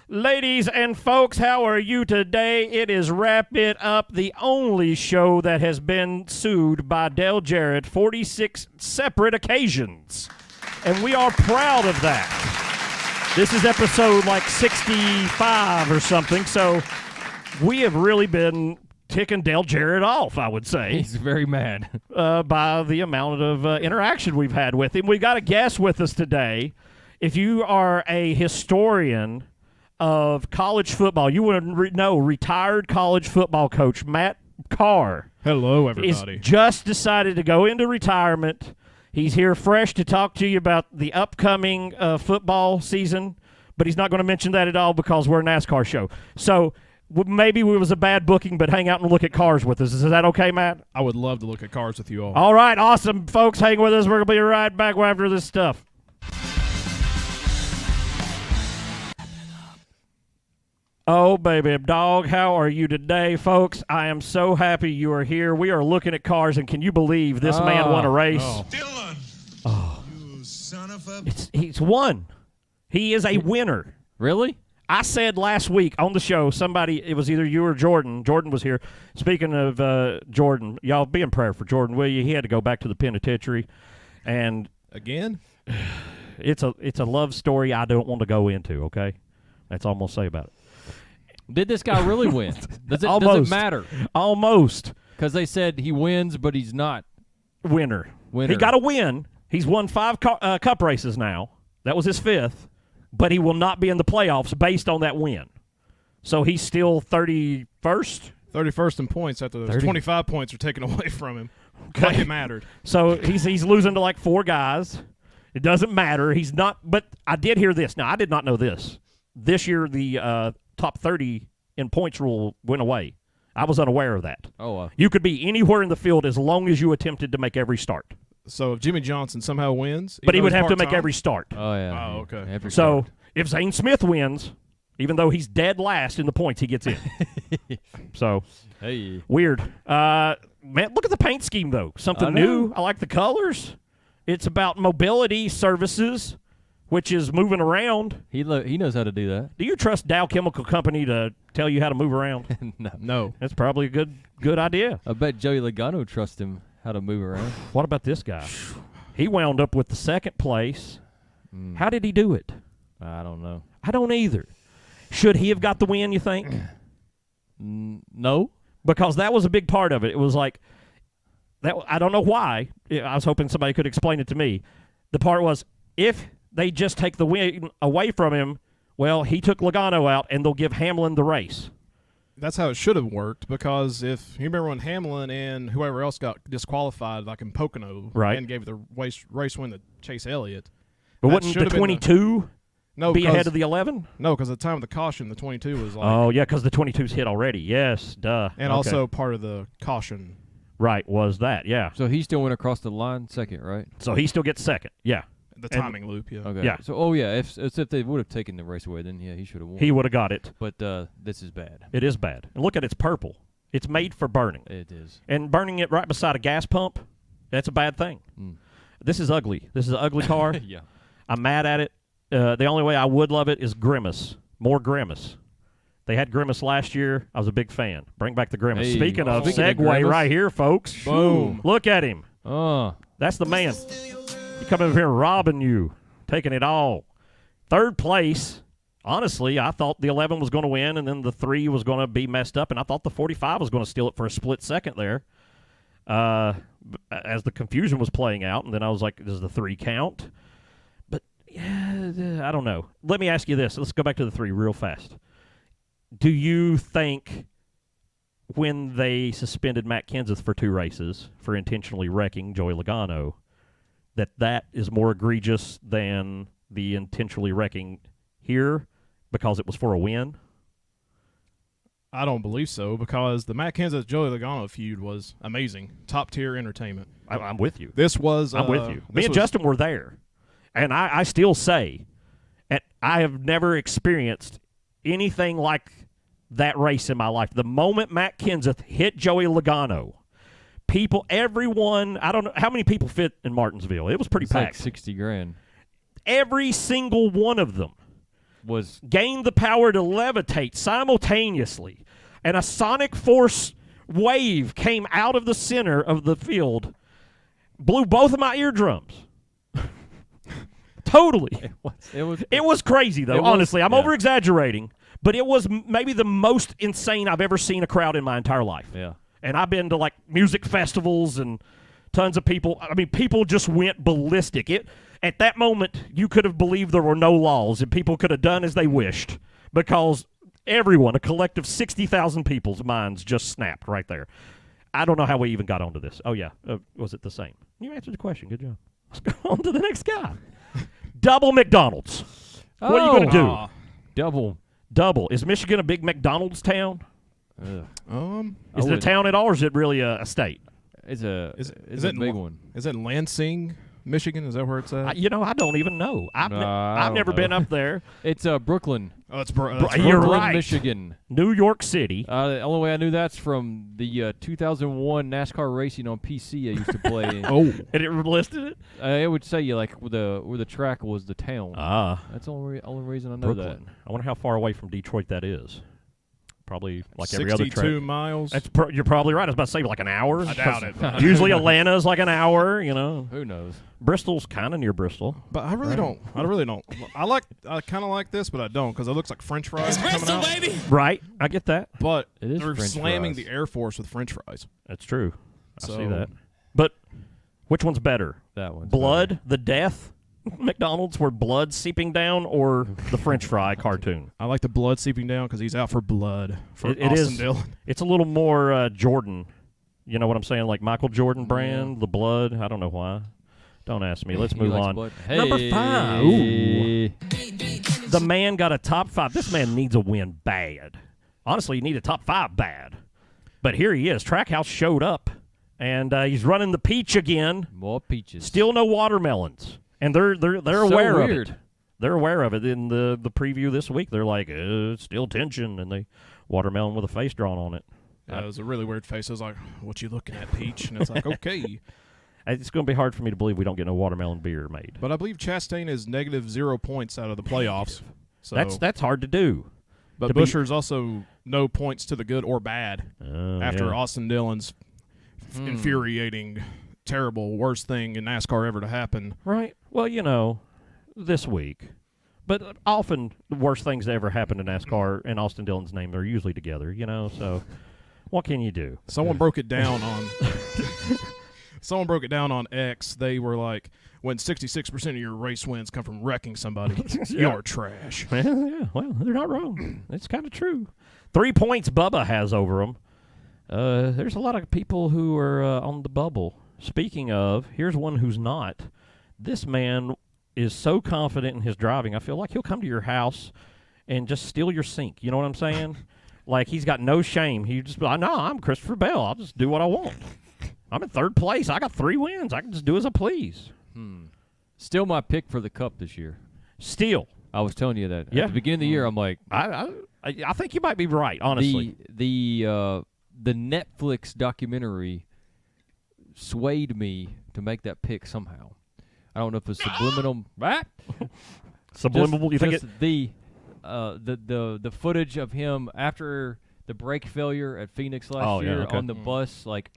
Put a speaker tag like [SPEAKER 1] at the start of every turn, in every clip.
[SPEAKER 1] Ladies and folks, how are you today? It is Wrap It Up, the only show that has been sued by Dale Jarrett 46 separate occasions. And we are proud of that. This is episode like 65 or something, so we have really been ticking Dale Jarrett off, I would say.
[SPEAKER 2] He's very mad.
[SPEAKER 1] By the amount of interaction we've had with him. We've got a guest with us today. If you are a historian of college football, you would know retired college football coach Matt Carr.
[SPEAKER 3] Hello, everybody.
[SPEAKER 1] He's just decided to go into retirement. He's here fresh to talk to you about the upcoming football season, but he's not going to mention that at all because we're a NASCAR show. So maybe it was a bad booking, but hang out and look at cars with us. Is that okay, Matt?
[SPEAKER 3] I would love to look at cars with you all.
[SPEAKER 1] All right, awesome. Folks, hang with us. We're going to be right back after this stuff. Oh, baby dog, how are you today, folks? I am so happy you are here. We are looking at cars, and can you believe this man won a race?
[SPEAKER 3] Oh.
[SPEAKER 4] Dylan!
[SPEAKER 1] Oh.
[SPEAKER 4] You son of a...
[SPEAKER 1] He's won. He is a winner.
[SPEAKER 2] Really?
[SPEAKER 1] I said last week on the show, it was either you or Jordan. Jordan was here. Speaking of Jordan, y'all be in prayer for Jordan, will you? He had to go back to the penitentiary. And
[SPEAKER 3] Again?
[SPEAKER 1] it's a love story I don't want to go into, okay? That's all I'm going to say about it.
[SPEAKER 2] Did this guy really win? Does it matter?
[SPEAKER 1] Almost.
[SPEAKER 2] Because they said he wins, but he's not.
[SPEAKER 1] Winner. He got a win. He's won 5 cup races now. That was his 5th. But he will not be in the playoffs based on that win. So he's still 31st?
[SPEAKER 3] 31st in points after those 25 points are taken away from him.
[SPEAKER 1] Okay.
[SPEAKER 3] Like it mattered.
[SPEAKER 1] So he's losing to like 4 guys. It doesn't matter. He's not. But I did hear this. Now, I did not know this. This year, the top 30 in points rule went away. I was unaware of that.
[SPEAKER 2] Oh,
[SPEAKER 1] you could be anywhere in the field as long as you attempted to make every start.
[SPEAKER 3] So if Jimmy Johnson somehow wins,
[SPEAKER 1] but he would have to make every start.
[SPEAKER 2] Oh, yeah.
[SPEAKER 3] Oh, okay.
[SPEAKER 2] Every
[SPEAKER 1] so
[SPEAKER 2] start.
[SPEAKER 1] if Zane Smith wins, even though he's dead last in the points, he gets in. So
[SPEAKER 2] hey,
[SPEAKER 1] weird. Man, look at the paint scheme though. Something new. I like the colors. It's about mobility services, which is moving around.
[SPEAKER 2] He knows how to do that.
[SPEAKER 1] Do you trust Dow Chemical Company to tell you how to move around?
[SPEAKER 3] No.
[SPEAKER 1] That's probably a good idea.
[SPEAKER 2] I bet Joey Logano trusts him how to move around.
[SPEAKER 1] What about this guy? He wound up with the 2nd place. How did he do it?
[SPEAKER 2] I don't know.
[SPEAKER 1] I don't either. Should he have got the win, you think?
[SPEAKER 2] No.
[SPEAKER 1] Because that was a big part of it. It was like, that. I don't know why. I was hoping somebody could explain it to me. The part was, if they just take the win away from him, well, he took Logano out, and they'll give Hamlin the race.
[SPEAKER 3] That's how it should have worked, because if you remember when Hamlin and whoever else got disqualified, like in Pocono,
[SPEAKER 1] right,
[SPEAKER 3] and gave the race win to Chase Elliott.
[SPEAKER 1] But wouldn't the 22 be ahead of the 11?
[SPEAKER 3] No, because at the time of the caution, the 22 was like...
[SPEAKER 1] Oh, yeah, because the 22's hit already. Yes, duh.
[SPEAKER 3] And also part of the caution.
[SPEAKER 1] Right, was that, yeah.
[SPEAKER 2] So he still went across the line 2nd, right?
[SPEAKER 1] So he still gets 2nd, yeah.
[SPEAKER 3] The timing loop, yeah.
[SPEAKER 2] Okay.
[SPEAKER 1] Yeah.
[SPEAKER 2] So, if they would have taken the race away, then, yeah, he should have won.
[SPEAKER 1] He would have got it.
[SPEAKER 2] But this is bad.
[SPEAKER 1] It is bad. And look at it's purple. It's made for burning.
[SPEAKER 2] It is.
[SPEAKER 1] And burning it right beside a gas pump, that's a bad thing. This is ugly. This is an ugly car.
[SPEAKER 2] Yeah.
[SPEAKER 1] I'm mad at it. The only way I would love it is Grimace. More Grimace. They had Grimace last year. I was a big fan. Bring back the Grimace.
[SPEAKER 2] Hey.
[SPEAKER 1] Speaking of
[SPEAKER 2] Speaking of
[SPEAKER 1] segue
[SPEAKER 2] Grimace.
[SPEAKER 1] right here, folks.
[SPEAKER 2] Boom.
[SPEAKER 1] Look at him.
[SPEAKER 2] That's
[SPEAKER 1] the man. He coming over here robbing you, taking it all. 3rd place. Honestly, I thought the 11 was going to win, and then the 3 was going to be messed up, and I thought the 45 was going to steal it for a split second there as the confusion was playing out, and then I was like, does the 3 count? But, yeah, I don't know. Let me ask you this. Let's go back to the 3 real fast. Do you think when they suspended Matt Kenseth for 2 races for intentionally wrecking Joey Logano, that is more egregious than the intentionally wrecking here because it was for a win?
[SPEAKER 3] I don't believe so, because the Matt Kenseth-Joey Logano feud was amazing. Top-tier entertainment.
[SPEAKER 1] I'm with you.
[SPEAKER 3] I'm
[SPEAKER 1] with you. Me and Justin were there. And I still say, I have never experienced anything like that race in my life. The moment Matt Kenseth hit Joey Logano, People, everyone, I don't know how many people fit in Martinsville. It was pretty
[SPEAKER 2] It's
[SPEAKER 1] packed.
[SPEAKER 2] like 60 grand.
[SPEAKER 1] Every single one of them
[SPEAKER 2] Was
[SPEAKER 1] gained the power to levitate simultaneously, and a sonic force wave came out of the center of the field, blew both of my eardrums. Totally. It was crazy, though, honestly. I'm over-exaggerating, but it was maybe the most insane I've ever seen a crowd in my entire life.
[SPEAKER 2] Yeah.
[SPEAKER 1] And I've been to, like, music festivals and tons of people. I mean, people just went ballistic. At that moment, you could have believed there were no laws and people could have done as they wished because everyone, a collective 60,000 people's minds just snapped right there. I don't know how we even got onto this. Oh, yeah. Was it the same? You answered the question. Good job. Let's go on to the next guy. Double McDonald's. What are you going to do? Double. Is Michigan a big McDonald's town? Is it a town at all, or is it really a state?
[SPEAKER 2] It's a big one.
[SPEAKER 3] Is it Lansing, Michigan? Is that where it's at?
[SPEAKER 1] I don't even know. I've never been up there.
[SPEAKER 2] It's Brooklyn.
[SPEAKER 3] Oh, it's
[SPEAKER 1] You're
[SPEAKER 2] Brooklyn,
[SPEAKER 1] right.
[SPEAKER 2] Michigan.
[SPEAKER 1] New York City.
[SPEAKER 2] The only way I knew that's from the 2001 NASCAR racing on PC I used to play.
[SPEAKER 1] And it listed it?
[SPEAKER 2] It would say like where the track was the town. That's the only reason I know
[SPEAKER 1] Brooklyn. I wonder how far away from Detroit that is. Probably like every
[SPEAKER 3] 62
[SPEAKER 1] other track.
[SPEAKER 3] 62 miles.
[SPEAKER 1] You're probably right. I was about to say like an hour.
[SPEAKER 3] I doubt it.
[SPEAKER 1] Usually Atlanta's like an hour,
[SPEAKER 2] Who knows?
[SPEAKER 1] Bristol's kind of near Bristol.
[SPEAKER 3] But I really don't. I kind of like this, but I don't because it looks like French fries coming out.
[SPEAKER 4] Baby.
[SPEAKER 1] Right. I get that.
[SPEAKER 3] But
[SPEAKER 2] It is
[SPEAKER 3] they're
[SPEAKER 2] French
[SPEAKER 3] slamming
[SPEAKER 2] fries.
[SPEAKER 3] the Air Force with French fries.
[SPEAKER 1] That's true. I see
[SPEAKER 3] So-
[SPEAKER 1] that. But which one's better?
[SPEAKER 2] That one's
[SPEAKER 1] Blood, the death McDonald's where blood seeping down, or the French fry cartoon?
[SPEAKER 3] I like the blood seeping down because he's out for blood for
[SPEAKER 1] It
[SPEAKER 3] Austin
[SPEAKER 1] is.
[SPEAKER 3] Dillon.
[SPEAKER 1] It's a little more Jordan. You know what I'm saying? Like Michael Jordan brand, the blood. I don't know why. Don't ask me. Let's
[SPEAKER 2] He
[SPEAKER 1] move
[SPEAKER 2] likes
[SPEAKER 1] on.
[SPEAKER 2] blood.
[SPEAKER 1] Number
[SPEAKER 2] Hey.
[SPEAKER 1] 5. Ooh. The man got a top 5. This man needs a win bad. Honestly, you need a top 5 bad. But here he is. Trackhouse showed up, and he's running the peach again.
[SPEAKER 2] More peaches.
[SPEAKER 1] Still no watermelons. And they're
[SPEAKER 2] So
[SPEAKER 1] aware
[SPEAKER 2] weird.
[SPEAKER 1] of it. They're aware of it. In the preview this week, they're like, still tension, and they watermelon with a face drawn on it.
[SPEAKER 3] It was a really weird face. I was like, "What you looking at, Peach?" And it's like, "Okay."
[SPEAKER 1] It's going to be hard for me to believe we don't get no watermelon beer made.
[SPEAKER 3] But I believe Chastain is -0 points out of the playoffs. So
[SPEAKER 1] That's hard to do.
[SPEAKER 3] But
[SPEAKER 1] to be-
[SPEAKER 3] Buscher's also no points to the good or bad after
[SPEAKER 1] Yeah.
[SPEAKER 3] Austin Dillon's infuriating, terrible, worst thing in NASCAR ever to happen.
[SPEAKER 1] Right. Well, this week. But often the worst things that ever happened in NASCAR and Austin Dillon's name are usually together, so what can you do?
[SPEAKER 3] Someone broke it down on Someone broke it down on X. They were like, when 66% of your race wins come from wrecking somebody, you're trash.
[SPEAKER 1] Yeah, well, they're not wrong. It's kind of true. 3 points Bubba has over him. There's a lot of people who are on the bubble. Speaking of, here's one who's not. This man is so confident in his driving, I feel like he'll come to your house and just steal your sink. You know what I'm saying? Like, he's got no shame. He just be like, no, I'm Christopher Bell. I'll just do what I want. I'm in 3rd place. I got 3 wins. I can just do as I please.
[SPEAKER 2] Still my pick for the Cup this year.
[SPEAKER 1] Still.
[SPEAKER 2] I was telling you that.
[SPEAKER 1] Yeah.
[SPEAKER 2] At the beginning of the year, I'm like,
[SPEAKER 1] I think you might be right, honestly.
[SPEAKER 2] The Netflix documentary swayed me to make that pick somehow. I don't know if it's subliminal.
[SPEAKER 1] Subliminal, you think it?
[SPEAKER 2] The footage of him after the brake failure at Phoenix last year on the bus, like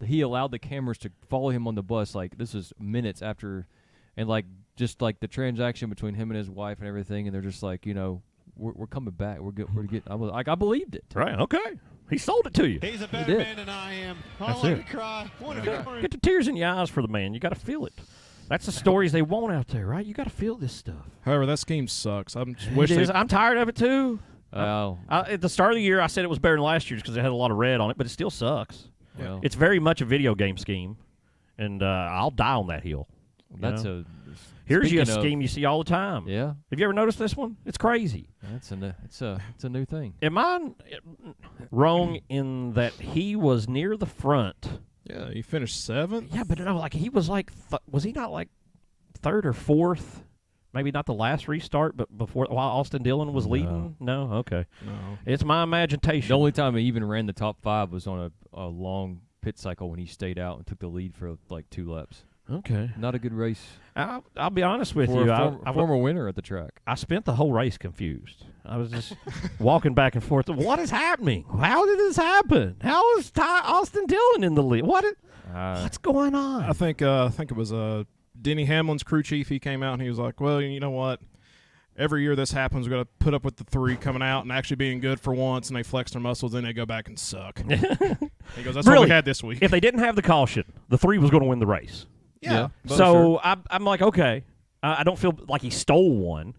[SPEAKER 2] he allowed the cameras to follow him on the bus, like this is minutes after, and like just like the transaction between him and his wife and everything, and they're just like, we're coming back, we're good. I was like, I believed it.
[SPEAKER 1] Right, okay. He sold it to you.
[SPEAKER 4] He's a better man than I am. I want to cry.
[SPEAKER 1] Get the tears in your eyes for the man. You got to feel it. That's the stories they want out there, right? You got to feel this stuff.
[SPEAKER 3] However, that scheme sucks. I'm just
[SPEAKER 1] I'm tired of it too.
[SPEAKER 2] Oh,
[SPEAKER 1] At the start of the year, I said it was better than last year's because it had a lot of red on it, but it still sucks.
[SPEAKER 2] well,
[SPEAKER 1] It's very much a video game scheme, and I'll die on that hill.
[SPEAKER 2] that's
[SPEAKER 1] know?
[SPEAKER 2] speaking
[SPEAKER 1] Here's you a
[SPEAKER 2] of-
[SPEAKER 1] scheme you see all the time.
[SPEAKER 2] Yeah,
[SPEAKER 1] Have you ever noticed this one? It's crazy.
[SPEAKER 2] it's a new thing.
[SPEAKER 1] Am I wrong in that he was near the front?
[SPEAKER 3] Yeah, he finished 7th.
[SPEAKER 1] Yeah, but no, like he was like, was he not like 3rd or 4th? Maybe not the last restart, but before while Austin Dillon was leading. No, okay.
[SPEAKER 3] No.
[SPEAKER 1] It's my imagination.
[SPEAKER 2] The only time he even ran the top 5 was on a long pit cycle when he stayed out and took the lead for like 2 laps.
[SPEAKER 1] Okay.
[SPEAKER 2] Not a good race.
[SPEAKER 1] I'll be honest with
[SPEAKER 2] for
[SPEAKER 1] you.
[SPEAKER 2] a former winner at the track.
[SPEAKER 1] I spent the whole race confused. I was just walking back and forth. What is happening? How did this happen? How is Austin Dillon in the lead? What's going on?
[SPEAKER 3] I think it was Denny Hamlin's crew chief. He came out and he was like, well, you know what? Every year this happens, we're going to put up with the 3 coming out and actually being good for once, and they flex their muscles, then they go back and suck. He goes, that's what we had this week.
[SPEAKER 1] If they didn't have the caution, the 3 was going to win the race.
[SPEAKER 3] Yeah.
[SPEAKER 1] So I'm like, okay. I don't feel like he stole one.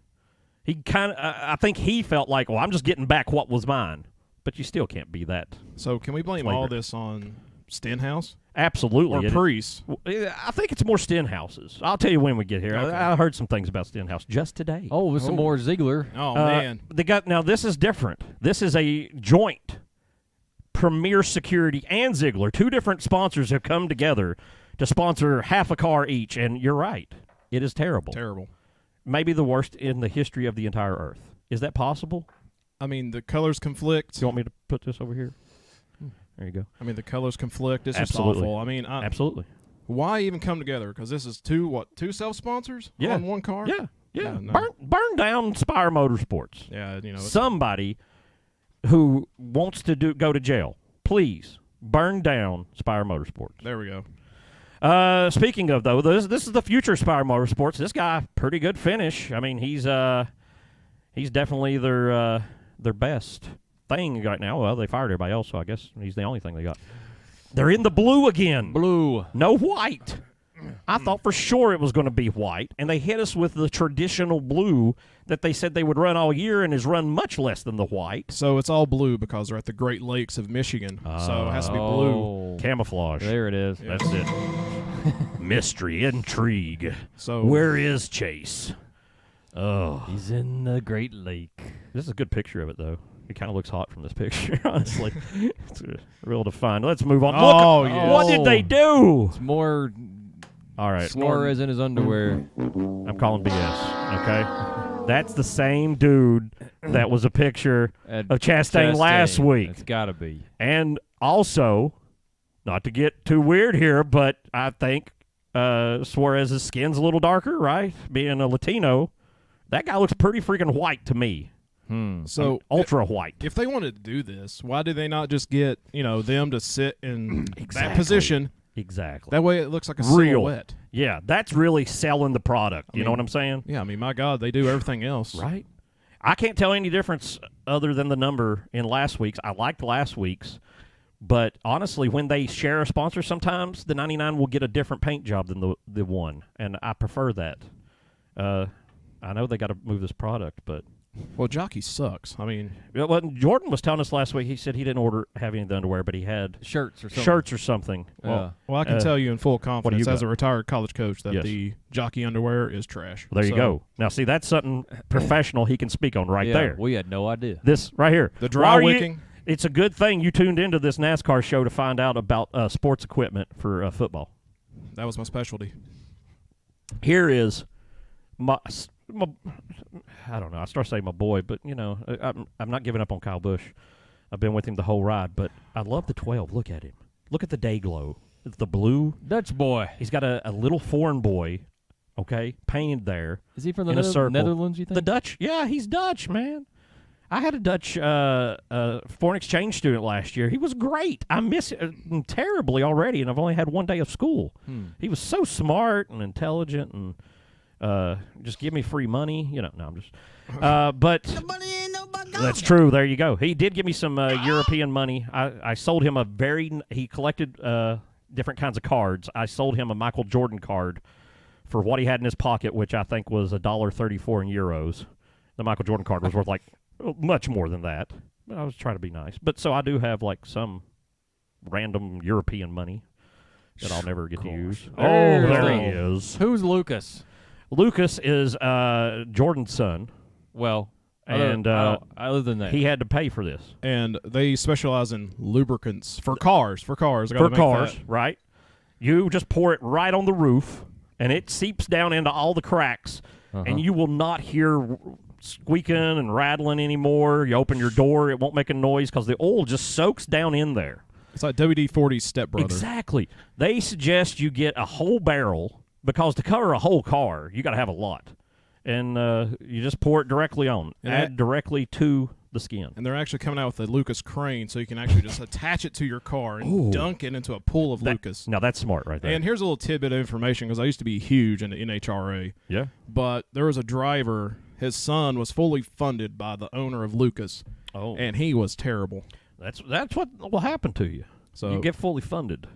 [SPEAKER 1] He I think he felt like, well, I'm just getting back what was mine. But you still can't be that.
[SPEAKER 3] So can we blame all this on Stenhouse?
[SPEAKER 1] Absolutely.
[SPEAKER 3] Or Preece?
[SPEAKER 1] I think it's more Stenhouse's. I'll tell you when we get here.
[SPEAKER 3] Okay.
[SPEAKER 1] I heard some things about Stenhouse just today.
[SPEAKER 2] Oh, with some more Ziegler.
[SPEAKER 3] Oh, man.
[SPEAKER 1] Now, this is different. This is a joint. Premier Security and Ziegler, 2 different sponsors have come together to sponsor half a car each, and you're right. It is terrible.
[SPEAKER 3] Terrible.
[SPEAKER 1] Maybe the worst in the history of the entire Earth. Is that possible?
[SPEAKER 3] I mean, the colors conflict.
[SPEAKER 1] Do you want me to put this over here? There you go.
[SPEAKER 3] I mean, the colors conflict. It's
[SPEAKER 1] Absolutely.
[SPEAKER 3] just awful. I mean,
[SPEAKER 1] absolutely.
[SPEAKER 3] Why even come together? Because this is 2 self-sponsors on one car?
[SPEAKER 1] Yeah.
[SPEAKER 3] No.
[SPEAKER 1] Burn down Spire Motorsports.
[SPEAKER 3] Yeah,
[SPEAKER 1] Somebody who wants to go to jail, please burn down Spire Motorsports.
[SPEAKER 3] There we go.
[SPEAKER 1] Speaking of, though, this is the future Spire Motorsports. This guy, pretty good finish. I mean, he's definitely their best thing right now. Well, they fired everybody else, so I guess he's the only thing they got. They're in the blue again.
[SPEAKER 2] Blue.
[SPEAKER 1] No white. I thought for sure it was going to be white, and they hit us with the traditional blue that they said they would run all year and is run much less than the white.
[SPEAKER 3] So it's all blue because they're at the Great Lakes of Michigan, so it has to be blue.
[SPEAKER 1] Camouflage.
[SPEAKER 2] There it is.
[SPEAKER 1] That's it. Mystery, intrigue.
[SPEAKER 3] So
[SPEAKER 1] where is Chase? Oh,
[SPEAKER 2] he's in the Great Lake.
[SPEAKER 1] This is a good picture of it, though. He kind of looks hot from this picture, honestly. It's real defined. Let's move on. What did they do?
[SPEAKER 2] It's more...
[SPEAKER 1] All right.
[SPEAKER 2] Suarez in his underwear.
[SPEAKER 1] I'm calling BS, okay? That's the same dude that was a picture of Chastain last week.
[SPEAKER 2] It's got to be.
[SPEAKER 1] And also, not to get too weird here, but I think Suarez's skin's a little darker, right? Being a Latino, that guy looks pretty freaking white to me.
[SPEAKER 3] So
[SPEAKER 1] ultra white.
[SPEAKER 3] If they wanted to do this, why did they not just get them to sit in that position?
[SPEAKER 1] Exactly.
[SPEAKER 3] That way it looks like a silhouette.
[SPEAKER 1] Yeah, that's really selling the product. You know what I'm saying?
[SPEAKER 3] Yeah, I mean, my God, they do everything else.
[SPEAKER 1] Right. I can't tell any difference other than the number in last week's. I liked last week's, but honestly, when they share a sponsor sometimes, the 99 will get a different paint job than the one, and I prefer that. I know they got to move this product, but...
[SPEAKER 3] Well, jockey sucks. I mean...
[SPEAKER 1] Well, Jordan was telling us last week, he said he didn't have any of the underwear, but he had...
[SPEAKER 2] Shirts or something.
[SPEAKER 3] Well, I can tell you in full confidence as a retired college coach that
[SPEAKER 1] Yes.
[SPEAKER 3] the jockey underwear is trash.
[SPEAKER 1] Well, there you go. Now, see, that's something professional he can speak on there.
[SPEAKER 2] We had no idea.
[SPEAKER 1] This right here.
[SPEAKER 3] The dry wicking.
[SPEAKER 1] It's a good thing you tuned into this NASCAR show to find out about sports equipment for football.
[SPEAKER 3] That was my specialty.
[SPEAKER 1] Here is my I don't know. I start saying my boy, but, I'm not giving up on Kyle Busch. I've been with him the whole ride, but I love the 12. Look at him. Look at the day glow. It's the blue.
[SPEAKER 2] Dutch boy.
[SPEAKER 1] He's got a little foreign boy, painted there.
[SPEAKER 2] Is he from
[SPEAKER 1] in a circle.
[SPEAKER 2] Netherlands, you think?
[SPEAKER 1] The Dutch. Yeah, he's Dutch, man. I had a Dutch foreign exchange student last year. He was great. I miss him terribly already, and I've only had one day of school. He was so smart and intelligent and just give me free money. No, I'm just... but that's true. There you go. He did give me some European money. I sold him he collected different kinds of cards. I sold him a Michael Jordan card for what he had in his pocket, which I think was $1.34 in euros. The Michael Jordan card was worth much more than that. But I was trying to be nice. But so I do have some random European money that I'll never get to use. There he is.
[SPEAKER 2] Who's Lucas?
[SPEAKER 1] Lucas is Jordan's son.
[SPEAKER 2] Well,
[SPEAKER 1] and
[SPEAKER 2] other than that,
[SPEAKER 1] he had to pay for this.
[SPEAKER 3] And they specialize in lubricants for cars. For cars,
[SPEAKER 1] right? You just pour it right on the roof, and it seeps down into all the cracks, and you will not hear squeaking and rattling anymore. You open your door, it won't make a noise because the oil just soaks down in there.
[SPEAKER 3] It's like WD-40's stepbrother.
[SPEAKER 1] Exactly. They suggest you get a whole barrel because to cover a whole car, you got to have a lot. And you just pour it directly on. Add directly to the skin.
[SPEAKER 3] And they're actually coming out with a Lucas crane, so you can actually just attach it to your car and dunk it into a pool of Lucas.
[SPEAKER 1] Now, that's smart right there.
[SPEAKER 3] And here's a little tidbit of information, because I used to be huge into NHRA.
[SPEAKER 1] Yeah.
[SPEAKER 3] But there was a driver, his son was fully funded by the owner of Lucas.
[SPEAKER 1] Oh.
[SPEAKER 3] And he was terrible.
[SPEAKER 1] That's what will happen to you.
[SPEAKER 3] So
[SPEAKER 1] you get fully funded.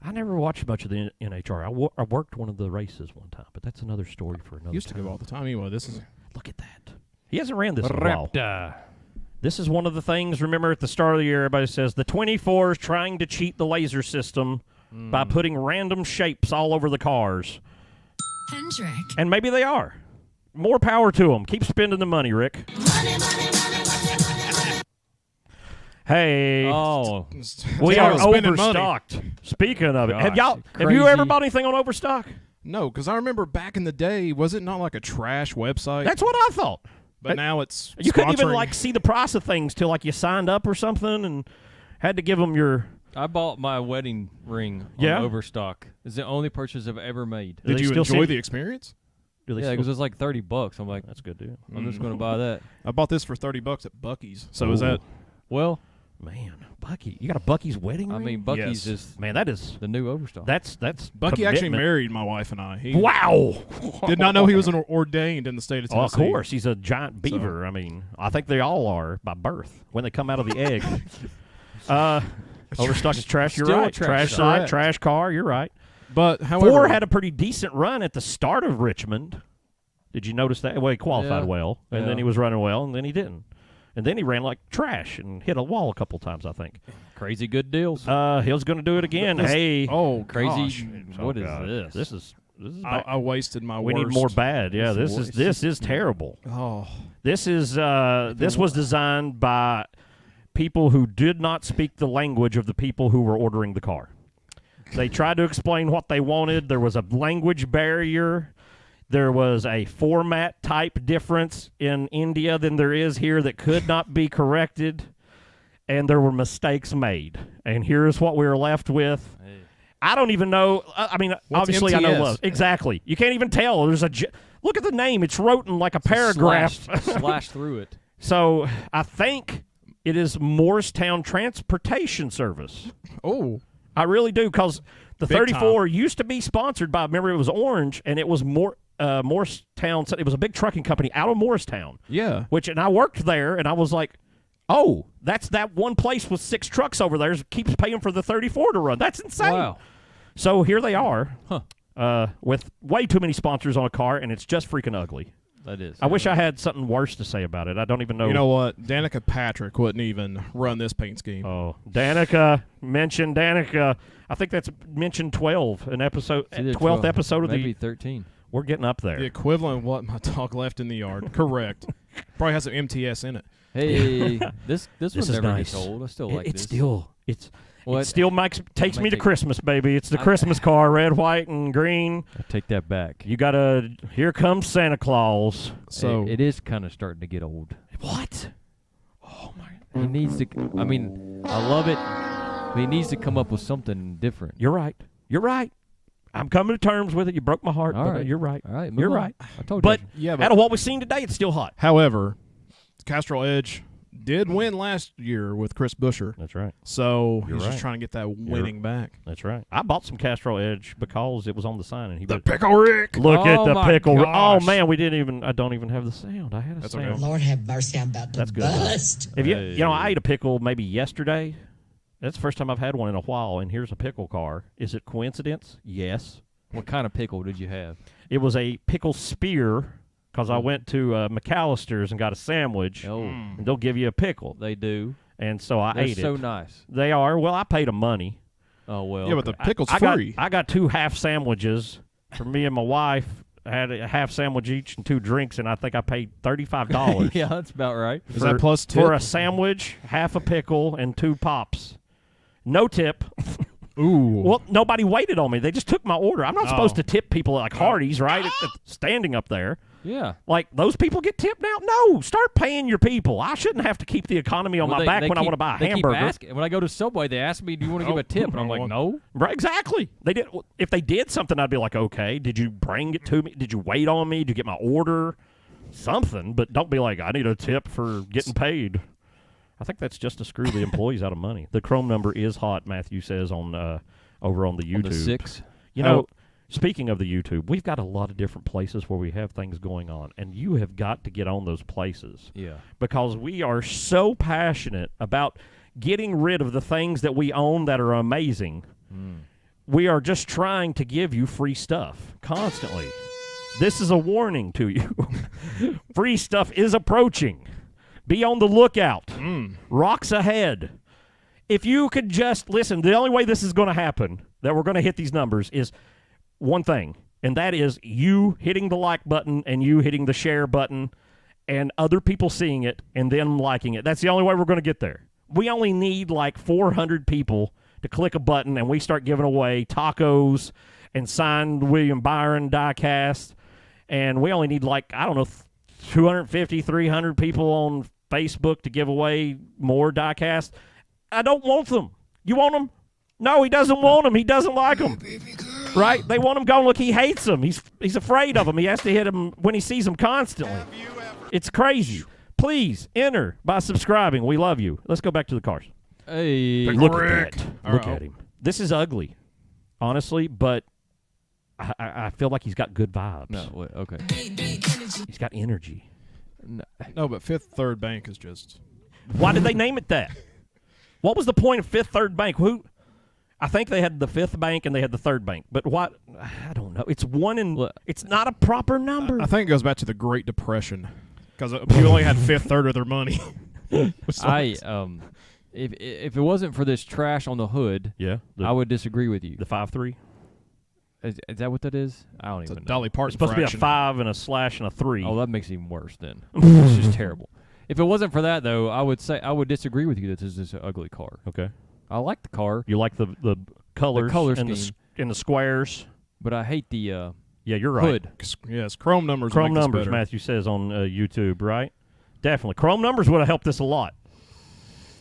[SPEAKER 1] I never watched much of the NHRA. I worked one of the races one time, but that's another story for another
[SPEAKER 3] used to
[SPEAKER 1] time.
[SPEAKER 3] go all the time. Anyway, this is...
[SPEAKER 1] Look at that. He hasn't ran this in a while. This is one of the things, remember at the start of the year, everybody says the 24 is trying to cheat the laser system by putting random shapes all over the cars.
[SPEAKER 5] Hendrick.
[SPEAKER 1] And maybe they are. More power to them. Keep spending the money, Rick. Hey.
[SPEAKER 2] Oh.
[SPEAKER 1] We are
[SPEAKER 3] spending
[SPEAKER 1] overstocked.
[SPEAKER 3] Money.
[SPEAKER 1] Speaking of it.
[SPEAKER 2] Gosh,
[SPEAKER 1] Have you ever bought anything on Overstock?
[SPEAKER 3] No, because I remember back in the day, was it not like a trash website?
[SPEAKER 1] That's what I thought.
[SPEAKER 3] But now it's
[SPEAKER 1] You couldn't even
[SPEAKER 3] sponsoring-
[SPEAKER 1] see the price of things till you signed up or something and had to give them your...
[SPEAKER 2] I bought my wedding ring on Overstock. It's the only purchase I've ever made.
[SPEAKER 3] Did you
[SPEAKER 1] still
[SPEAKER 3] enjoy
[SPEAKER 1] see-
[SPEAKER 3] the experience?
[SPEAKER 1] Do they
[SPEAKER 2] Yeah,
[SPEAKER 1] still-
[SPEAKER 2] because it's like $30. I'm like,
[SPEAKER 1] That's a good deal.
[SPEAKER 2] I'm just going to buy that.
[SPEAKER 3] I bought this for $30 at Buc-ee's. So is that...
[SPEAKER 2] Well,
[SPEAKER 1] Man, Bucky. You got a Bucky's wedding
[SPEAKER 2] I
[SPEAKER 1] ring?
[SPEAKER 2] mean, Buc-ee's
[SPEAKER 3] Yes.
[SPEAKER 2] is
[SPEAKER 1] Man, that is...
[SPEAKER 2] the new Overstock.
[SPEAKER 1] That's
[SPEAKER 3] Bucky actually
[SPEAKER 1] commitment.
[SPEAKER 3] married my wife and I. He
[SPEAKER 1] Wow.
[SPEAKER 3] did not know he was ordained in the state of
[SPEAKER 1] Oh, of
[SPEAKER 3] Tennessee.
[SPEAKER 1] course. He's a giant beaver. I mean, I think they all are by birth when they come out of the egg. Overstock is trash. You're
[SPEAKER 2] Still a
[SPEAKER 1] right.
[SPEAKER 2] trash
[SPEAKER 1] Trash
[SPEAKER 2] car.
[SPEAKER 1] side,
[SPEAKER 3] Correct.
[SPEAKER 1] trash car. You're right.
[SPEAKER 3] But however,
[SPEAKER 1] Ford had a pretty decent run at the start of Richmond. Did you notice that? Well, he qualified
[SPEAKER 2] Yeah.
[SPEAKER 1] well, and then he was running well, and then he didn't. And then he ran like trash and hit a wall a couple times, I think.
[SPEAKER 2] Crazy good deals.
[SPEAKER 1] He was going to do it again. Hey.
[SPEAKER 3] oh
[SPEAKER 2] Crazy.
[SPEAKER 3] gosh.
[SPEAKER 2] What is
[SPEAKER 1] God.
[SPEAKER 2] this?
[SPEAKER 1] This is
[SPEAKER 3] I
[SPEAKER 1] bad.
[SPEAKER 3] wasted my
[SPEAKER 1] We
[SPEAKER 3] worst.
[SPEAKER 1] need more bad. Yeah, this is terrible.
[SPEAKER 3] Oh,
[SPEAKER 1] This is this was designed by people who did not speak the language of the people who were ordering the car. They tried to explain what they wanted. There was a language barrier. There was a format type difference in India than there is here that could not be corrected. And there were mistakes made. And here's what we were left with.
[SPEAKER 2] Hey.
[SPEAKER 1] I don't even know. I mean,
[SPEAKER 3] What's
[SPEAKER 1] obviously I know
[SPEAKER 3] MTS?
[SPEAKER 1] love. Exactly. You can't even tell. There's look at the name. It's written like a paragraph.
[SPEAKER 2] Slash through it.
[SPEAKER 1] So I think it is Morristown Transportation Service.
[SPEAKER 3] oh,
[SPEAKER 1] I really do, because the
[SPEAKER 3] Big
[SPEAKER 1] 34 used to be sponsored by, remember, it was Orange, and it was Morristown. It was a big trucking company out of Morristown.
[SPEAKER 3] yeah.
[SPEAKER 1] And I worked there, and I was like, oh, that's that one place with 6 trucks over there keeps paying for the 34 to run. That's insane.
[SPEAKER 2] Wow.
[SPEAKER 1] So here they are
[SPEAKER 2] Huh.
[SPEAKER 1] with way too many sponsors on a car, and it's just freaking ugly.
[SPEAKER 2] That is.
[SPEAKER 1] I wish I had something worse to say about it. I don't even know.
[SPEAKER 3] You know what? Danica Patrick wouldn't even run this paint scheme.
[SPEAKER 1] Oh, Danica. Mention Danica. I think that's mentioned 12, an episode,
[SPEAKER 2] It's either
[SPEAKER 1] 12th episode of
[SPEAKER 2] maybe
[SPEAKER 1] the...
[SPEAKER 2] 13.
[SPEAKER 1] We're getting up there.
[SPEAKER 3] The equivalent of what my dog left in the yard. Correct. Probably has some MTS in it.
[SPEAKER 2] Hey, this
[SPEAKER 1] This
[SPEAKER 2] one
[SPEAKER 1] is
[SPEAKER 2] never
[SPEAKER 1] nice.
[SPEAKER 2] gets old. I still like
[SPEAKER 1] It's
[SPEAKER 2] this.
[SPEAKER 1] still...
[SPEAKER 2] What?
[SPEAKER 1] It still takes
[SPEAKER 2] might
[SPEAKER 1] me to
[SPEAKER 2] take-
[SPEAKER 1] Christmas, baby. It's the Christmas car, red, white, and green.
[SPEAKER 2] I take that back.
[SPEAKER 1] You gotta... Here comes Santa Claus.
[SPEAKER 3] So
[SPEAKER 2] it is kind of starting to get old.
[SPEAKER 1] What?
[SPEAKER 2] He needs to. I mean, I love it. But he needs to come up with something different.
[SPEAKER 1] You're right. You're right. I'm coming to terms with it. You broke my heart,
[SPEAKER 2] All
[SPEAKER 1] but
[SPEAKER 2] right.
[SPEAKER 1] you're right.
[SPEAKER 2] All right, move
[SPEAKER 1] You're
[SPEAKER 2] on.
[SPEAKER 1] right.
[SPEAKER 2] I told
[SPEAKER 1] But
[SPEAKER 2] you.
[SPEAKER 3] yeah,
[SPEAKER 1] out of what we've seen today, it's still hot.
[SPEAKER 3] however, Castrol Edge did win last year with Chris Buescher.
[SPEAKER 1] That's right.
[SPEAKER 3] So
[SPEAKER 1] You're
[SPEAKER 3] he's just
[SPEAKER 1] right.
[SPEAKER 3] trying to get that winning back.
[SPEAKER 1] That's right. I bought some Castro Edge because it was on the sign, and he was,
[SPEAKER 3] Pickle Rick.
[SPEAKER 1] look at
[SPEAKER 2] Oh
[SPEAKER 1] the
[SPEAKER 2] my
[SPEAKER 1] pickle. Oh
[SPEAKER 2] gosh.
[SPEAKER 1] man, I don't even have the sound. I had a
[SPEAKER 3] That's
[SPEAKER 1] sound.
[SPEAKER 3] okay.
[SPEAKER 5] Lord have mercy, I'm about to
[SPEAKER 1] That's good.
[SPEAKER 5] bust.
[SPEAKER 1] If you know, I ate a pickle maybe yesterday. That's the first time I've had one in a while, and here's a pickle car. Is it coincidence? Yes.
[SPEAKER 2] What kind of pickle did you have?
[SPEAKER 1] It was a pickle spear because I went to McAllister's and got a sandwich,
[SPEAKER 2] Oh,
[SPEAKER 1] and they'll give you a pickle,
[SPEAKER 2] they do.
[SPEAKER 1] and so I
[SPEAKER 2] They're
[SPEAKER 1] ate
[SPEAKER 2] so
[SPEAKER 1] it.
[SPEAKER 2] nice.
[SPEAKER 1] They are. Well, I paid them money.
[SPEAKER 2] Oh well.
[SPEAKER 3] Yeah, but the pickle's
[SPEAKER 1] I
[SPEAKER 3] free.
[SPEAKER 1] I got 2 half sandwiches for me and my wife. I had a half sandwich each and 2 drinks, and I think I paid $35
[SPEAKER 2] yeah, that's about right.
[SPEAKER 3] Is that plus tip?
[SPEAKER 1] for a sandwich, half a pickle, and 2 pops. No tip.
[SPEAKER 3] Ooh.
[SPEAKER 1] Well, nobody waited on me. They just took my order. I'm not supposed
[SPEAKER 3] Oh.
[SPEAKER 1] to tip people like Hardee's, right? Standing up there.
[SPEAKER 2] Yeah.
[SPEAKER 1] Like, those people get tipped now? No, start paying your people. I shouldn't have to keep the economy on my back when I want to buy a hamburger.
[SPEAKER 2] When I go to Subway, they ask me, do you want to give a tip? And I'm like, no.
[SPEAKER 1] Right, exactly. If they did something, I'd be like, okay, did you bring it to me? Did you wait on me? Did you get my order? Something, but don't be like, I need a tip for getting paid. I think that's just to screw the employees out of money. The Chrome number is hot, Matthew says, on over on the YouTube.
[SPEAKER 2] On the 6.
[SPEAKER 1] You know, speaking of the YouTube, we've got a lot of different places where we have things going on, and you have got to get on those places.
[SPEAKER 2] Yeah.
[SPEAKER 1] Because we are so passionate about getting rid of the things that we own that are amazing. We are just trying to give you free stuff constantly. This is a warning to you. Free stuff is approaching. Be on the lookout. Rocks ahead. If you could just listen, the only way this is going to happen, that we're going to hit these numbers, is one thing, and that is you hitting the like button and you hitting the share button and other people seeing it and then liking it. That's the only way we're going to get there. We only need like 400 people to click a button and we start giving away tacos and signed William Byron diecast. And we only need 250, 300 people on Facebook to give away more diecast. I don't want them. You want them? No, he doesn't want them. He doesn't like them. Right? They want him gone. Look, he hates them. He's afraid of them. He has to hit them when he sees them constantly. It's crazy. Please enter by subscribing. We love you. Let's go back to the cars.
[SPEAKER 2] Hey.
[SPEAKER 1] Look at that. Look at him. This is ugly, honestly, but I feel like he's got good vibes.
[SPEAKER 2] No, wait, okay.
[SPEAKER 1] He's got energy.
[SPEAKER 3] No, but Fifth Third Bank is just...
[SPEAKER 1] Why did they name it that? What was the point of Fifth Third Bank? I think they had the Fifth Bank and they had the Third Bank. But what? I don't know. It's one in... It's not a proper number.
[SPEAKER 3] I think it goes back to the Great Depression because people only had third of their money.
[SPEAKER 2] If it wasn't for this trash on the hood, I would disagree with you.
[SPEAKER 1] The 5-3?
[SPEAKER 2] Is that what that is? I don't even know.
[SPEAKER 3] Dolly Parton
[SPEAKER 1] It's supposed
[SPEAKER 3] fraction.
[SPEAKER 1] to be a 5 and a slash and a 3.
[SPEAKER 2] Oh, that makes it even worse then. It's just terrible. If it wasn't for that, though, I would disagree with you that this is an ugly car.
[SPEAKER 1] Okay.
[SPEAKER 2] I like the car.
[SPEAKER 1] You like the colors
[SPEAKER 2] the color
[SPEAKER 1] and
[SPEAKER 2] scheme.
[SPEAKER 1] The squares.
[SPEAKER 2] But I hate the
[SPEAKER 1] yeah, you're right.
[SPEAKER 2] hood.
[SPEAKER 3] Yes, Chrome numbers.
[SPEAKER 1] Chrome
[SPEAKER 3] make this
[SPEAKER 1] numbers,
[SPEAKER 3] better.
[SPEAKER 1] Matthew says on YouTube, right? Definitely. Chrome numbers would have helped this a lot.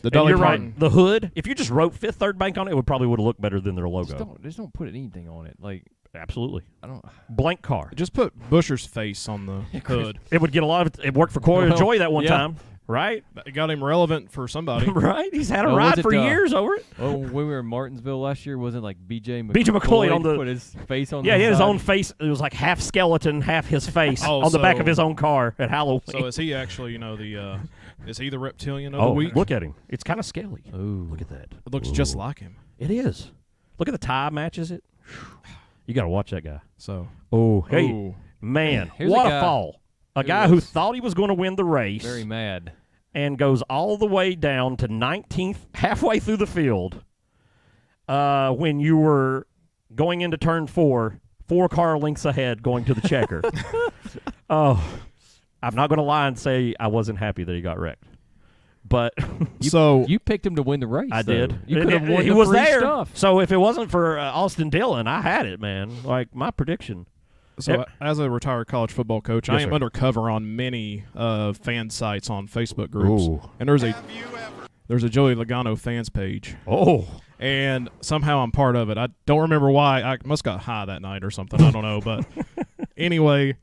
[SPEAKER 3] The Dolly
[SPEAKER 1] you're
[SPEAKER 3] Parton.
[SPEAKER 1] right. The hood, if you just wrote Fifth Third Bank on it, it probably would have looked better than their logo.
[SPEAKER 2] Just don't put anything on it. Like,
[SPEAKER 1] absolutely.
[SPEAKER 2] I don't.
[SPEAKER 1] Blank car.
[SPEAKER 3] Just put Busher's face on the hood.
[SPEAKER 1] It would get a lot of it worked for Corey Joy that one time, right?
[SPEAKER 3] It got him relevant for somebody.
[SPEAKER 1] Right? He's had a ride for years over it.
[SPEAKER 2] Oh, when we were in Martinsville last year, wasn't like B.J.
[SPEAKER 1] McCoy on the
[SPEAKER 2] put his face on.
[SPEAKER 1] Yeah,
[SPEAKER 2] the
[SPEAKER 1] he had his
[SPEAKER 2] side?
[SPEAKER 1] own face. It was like half skeleton, half his face on the back of his own car at Halloween.
[SPEAKER 3] So is he actually, is he the reptilian of the week?
[SPEAKER 1] Look at him. It's kind of scaly.
[SPEAKER 2] Ooh.
[SPEAKER 1] Look at that.
[SPEAKER 3] It looks just like him.
[SPEAKER 1] It is. Look at the tie matches it. You got to watch that guy.
[SPEAKER 3] So.
[SPEAKER 1] Oh, hey,
[SPEAKER 3] Ooh.
[SPEAKER 1] man,
[SPEAKER 2] Here's
[SPEAKER 1] what
[SPEAKER 2] a
[SPEAKER 1] a
[SPEAKER 2] guy
[SPEAKER 1] fall. A guy who thought he was going to win the race.
[SPEAKER 2] Very mad.
[SPEAKER 1] And goes all the way down to 19th, halfway through the field, when you were going into turn 4 car lengths ahead going to the checker. Oh, I'm not going to lie and say I wasn't happy that he got wrecked. But
[SPEAKER 2] you picked him to win the race.
[SPEAKER 1] I
[SPEAKER 2] though.
[SPEAKER 1] did.
[SPEAKER 2] You could have won
[SPEAKER 1] he
[SPEAKER 2] the
[SPEAKER 1] was
[SPEAKER 2] free
[SPEAKER 1] there.
[SPEAKER 2] stuff.
[SPEAKER 1] So if it wasn't for Austin Dillon, I had it, man. Like my prediction.
[SPEAKER 3] So as a retired college football coach,
[SPEAKER 1] Yes,
[SPEAKER 3] I am
[SPEAKER 1] sir.
[SPEAKER 3] undercover on many fan sites on Facebook groups.
[SPEAKER 1] Ooh.
[SPEAKER 3] And there's a Joey Logano fans page.
[SPEAKER 1] Oh.
[SPEAKER 3] And somehow I'm part of it. I don't remember why. I must got high that night or something. I don't know. But anyway,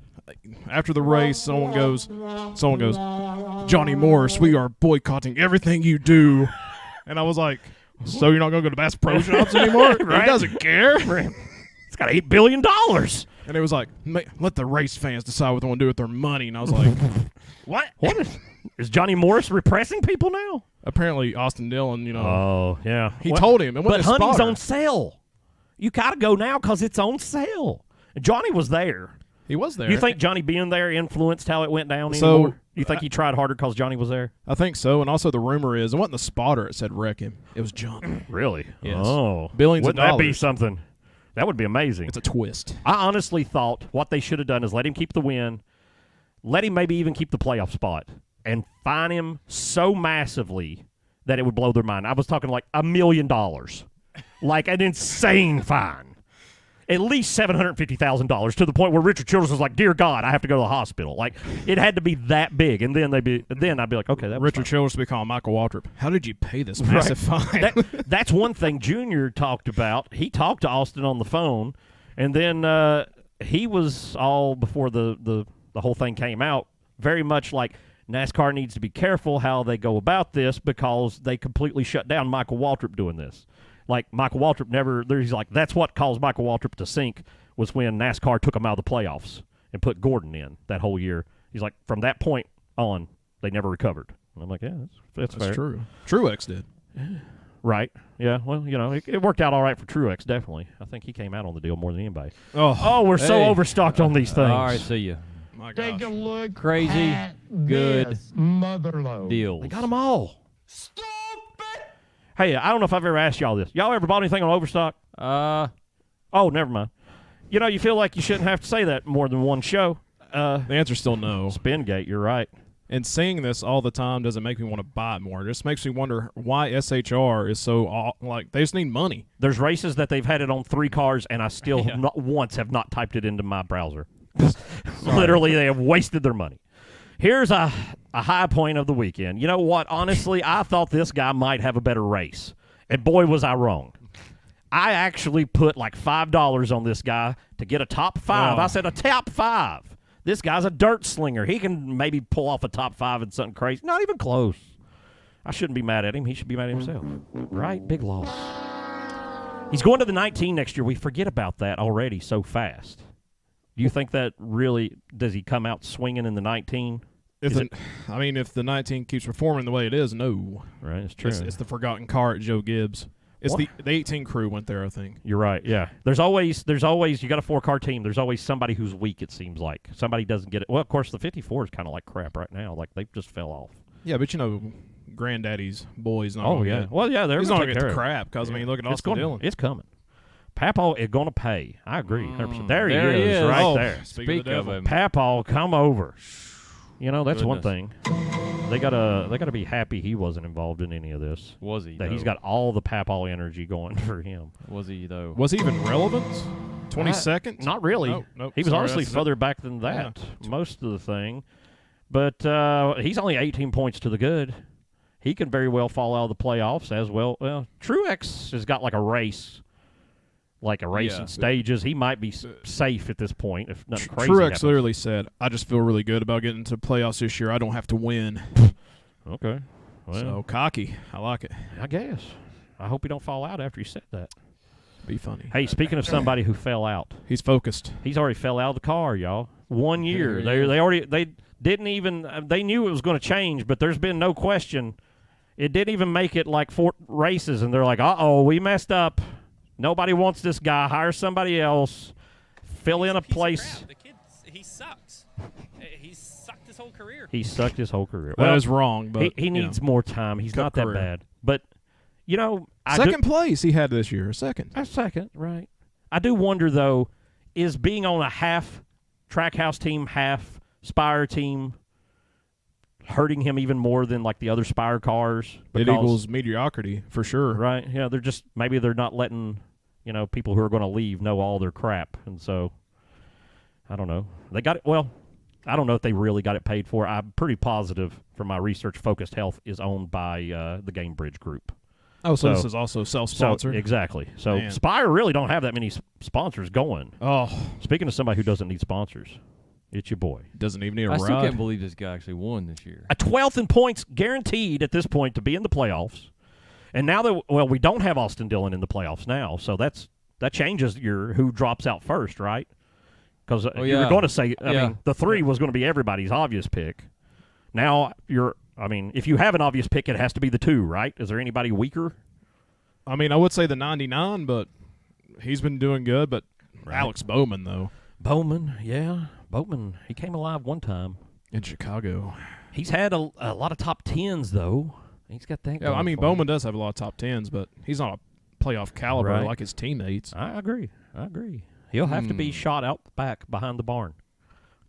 [SPEAKER 3] after the race, someone goes, Johnny Morris, we are boycotting everything you do. And I was like, so you're not going to go to Bass Pro Shops anymore?
[SPEAKER 1] Right?
[SPEAKER 3] He doesn't care.
[SPEAKER 1] It's got $8 billion.
[SPEAKER 3] And it was like, let the race fans decide what they want to do with their money. And I was like,
[SPEAKER 1] What is Johnny Morris repressing people now?
[SPEAKER 3] apparently Austin Dillon,
[SPEAKER 1] Oh, yeah.
[SPEAKER 3] he told him. It
[SPEAKER 1] But
[SPEAKER 3] wasn't a
[SPEAKER 1] hunting's
[SPEAKER 3] spotter.
[SPEAKER 1] on sale. You got to go now because it's on sale. Johnny was there.
[SPEAKER 3] He was there.
[SPEAKER 1] You think Johnny being there influenced how it went down
[SPEAKER 3] So,
[SPEAKER 1] anymore? You think he tried harder because Johnny was there?
[SPEAKER 3] I think so. And also the rumor is, it wasn't the spotter that said wreck him. It was Johnny.
[SPEAKER 1] Really?
[SPEAKER 3] Yes.
[SPEAKER 1] Oh.
[SPEAKER 3] Billions of
[SPEAKER 1] Wouldn't that be
[SPEAKER 3] dollars.
[SPEAKER 1] something? That would be amazing.
[SPEAKER 3] It's a twist.
[SPEAKER 1] I honestly thought what they should have done is let him keep the win, let him maybe even keep the playoff spot, and fine him so massively that it would blow their mind. I was talking like $1 million. Like an insane fine. at least $750,000 to the point where Richard Childress was like, "Dear God, I have to go to the hospital." Like it had to be that big, and then I'd be like, "Okay, that was
[SPEAKER 3] Richard Childress would be calling Michael Waltrip. How did you pay this massive fine?"
[SPEAKER 1] That's one thing Junior talked about. He talked to Austin on the phone, and then he was all before the whole thing came out, very much like NASCAR needs to be careful how they go about this because they completely shut down Michael Waltrip doing this. Like, Michael Waltrip he's like, that's what caused Michael Waltrip to sink was when NASCAR took him out of the playoffs and put Gordon in that whole year. He's like, from that point on, they never recovered. And I'm like, yeah, that's fair.
[SPEAKER 3] True. Truex did.
[SPEAKER 1] Right. Yeah, well, it worked out all right for Truex, definitely. I think he came out on the deal more than anybody.
[SPEAKER 3] Oh,
[SPEAKER 1] we're so overstocked on these things.
[SPEAKER 2] All right, see you.
[SPEAKER 3] My
[SPEAKER 4] Take
[SPEAKER 3] gosh.
[SPEAKER 4] a look.
[SPEAKER 2] Crazy,
[SPEAKER 4] at
[SPEAKER 2] good
[SPEAKER 4] this motherload.
[SPEAKER 2] deals.
[SPEAKER 1] They got them all. Hey, I don't know if I've ever asked y'all this. Y'all ever bought anything on Overstock? Oh, never mind. You feel like you shouldn't have to say that more than one show.
[SPEAKER 3] The answer's still no.
[SPEAKER 1] Spingate, you're right.
[SPEAKER 3] And saying this all the time doesn't make me want to buy it more. It just makes me wonder why SHR is so they just need money.
[SPEAKER 1] There's races that they've had it on 3 cars, and I still not once have not typed it into my browser. Literally, they have wasted their money. Here's a high point of the weekend. You know what? Honestly, I thought this guy might have a better race. And boy, was I wrong. I actually put like $5 on this guy to get a top 5.
[SPEAKER 3] Oh.
[SPEAKER 1] I said a top 5. This guy's a dirt slinger. He can maybe pull off a top 5 in something crazy. Not even close. I shouldn't be mad at him. He should be mad at himself. Right? Big loss. He's going to the 19 next year. We forget about that already so fast. Do you think that really – does he come out swinging in the 19?
[SPEAKER 3] If the 19 keeps performing the way it is, no.
[SPEAKER 1] Right, it's true.
[SPEAKER 3] It's the forgotten car at Joe Gibbs. It's the 18 crew went there, I think.
[SPEAKER 1] You're right, yeah. There's always you got a 4-car team. There's always somebody who's weak, it seems like. Somebody doesn't get it. Well, of course, the 54 is kind of like crap right now. Like, they just fell off.
[SPEAKER 3] Yeah, but Granddaddy's boy's not
[SPEAKER 1] Oh,
[SPEAKER 3] gonna
[SPEAKER 1] yeah.
[SPEAKER 3] get,
[SPEAKER 1] Well, yeah, they're
[SPEAKER 3] he's
[SPEAKER 1] going
[SPEAKER 3] not
[SPEAKER 1] to
[SPEAKER 3] going
[SPEAKER 1] take
[SPEAKER 3] to
[SPEAKER 1] care
[SPEAKER 3] get the
[SPEAKER 1] of it.
[SPEAKER 3] crap because, look at
[SPEAKER 1] It's
[SPEAKER 3] Austin Dillon.
[SPEAKER 1] It's coming. Papaw is going to pay. I agree, 100%. There he
[SPEAKER 2] is.
[SPEAKER 1] right
[SPEAKER 3] Oh,
[SPEAKER 1] there.
[SPEAKER 2] Speak of him.
[SPEAKER 1] Papaw, come over. That's one thing. They gotta be happy he wasn't involved in any of this.
[SPEAKER 2] Was he?
[SPEAKER 1] That he's got all the Papaw energy going for him.
[SPEAKER 2] Was he though?
[SPEAKER 3] Was he even relevant? 22nd?
[SPEAKER 1] Not really.
[SPEAKER 3] Nope.
[SPEAKER 1] He was
[SPEAKER 3] Sorry,
[SPEAKER 1] honestly
[SPEAKER 3] that's
[SPEAKER 1] further back than that
[SPEAKER 3] Yeah.
[SPEAKER 1] most of the thing. But he's only 18 points to the good. He can very well fall out of the playoffs as well. Well, Truex has got like a race in stages. He might be safe at this point if nothing crazy
[SPEAKER 3] Truex
[SPEAKER 1] happens.
[SPEAKER 3] literally said, "I just feel really good about getting to playoffs this year. I don't have to win."
[SPEAKER 1] Okay. Well,
[SPEAKER 3] So cocky. I like it.
[SPEAKER 1] I guess. I hope he don't fall out after he said that.
[SPEAKER 3] Be funny.
[SPEAKER 1] Hey, speaking of somebody who fell out,
[SPEAKER 3] He's focused.
[SPEAKER 1] he's already fell out of the car, y'all. 1 year. They didn't even they knew it was going to change, but there's been no question. It didn't even make it like 4 races, and they're like, "Uh-oh, we messed up. Nobody wants this guy. Hire somebody else. Fill in a place."
[SPEAKER 6] The kid, he sucks. He's sucked his whole career.
[SPEAKER 1] He sucked his whole career.
[SPEAKER 3] That is wrong, but
[SPEAKER 1] he needs more time. He's not that
[SPEAKER 3] career.
[SPEAKER 1] bad. But,
[SPEAKER 3] second place he had this year. Second.
[SPEAKER 1] A second, right. I do wonder, though, is being on a half Trackhouse team, half Spire team hurting him even more than like the other Spire cars?
[SPEAKER 3] It equals mediocrity for sure.
[SPEAKER 1] Right, yeah, maybe they're not letting, people who are going to leave know all their crap. And so, I don't know. They got it, well, I don't know if they really got it paid for. I'm pretty positive from my research Focused Health is owned by the Gamebridge Group.
[SPEAKER 3] Oh, so this is also self-sponsored?
[SPEAKER 1] So, exactly. So
[SPEAKER 3] Man.
[SPEAKER 1] Spire really don't have that many sponsors going.
[SPEAKER 3] Oh.
[SPEAKER 1] Speaking of somebody who doesn't need sponsors, it's your boy.
[SPEAKER 3] Doesn't even need a
[SPEAKER 2] I
[SPEAKER 3] ride.
[SPEAKER 2] still can't believe this guy actually won this year.
[SPEAKER 1] A 12th in points guaranteed at this point to be in the playoffs. And now that we don't have Austin Dillon in the playoffs now, so that changes your who drops out first, right? Because you were going to say, I mean, the 3 was going to be everybody's obvious pick. Now if you have an obvious pick, it has to be the 2, right? Is there anybody weaker?
[SPEAKER 3] I would say the 99, but he's been doing good. But
[SPEAKER 1] Right.
[SPEAKER 3] Alex Bowman, though.
[SPEAKER 1] Bowman, yeah. Bowman, he came alive one time.
[SPEAKER 3] In Chicago.
[SPEAKER 1] He's had a lot of top 10s, though. He's got that
[SPEAKER 3] Yeah,
[SPEAKER 1] going for him.
[SPEAKER 3] Bowman does have a lot of top 10s, but he's not a playoff caliber
[SPEAKER 1] Right.
[SPEAKER 3] like his teammates.
[SPEAKER 1] I agree. He'll have to be shot out back behind the barn.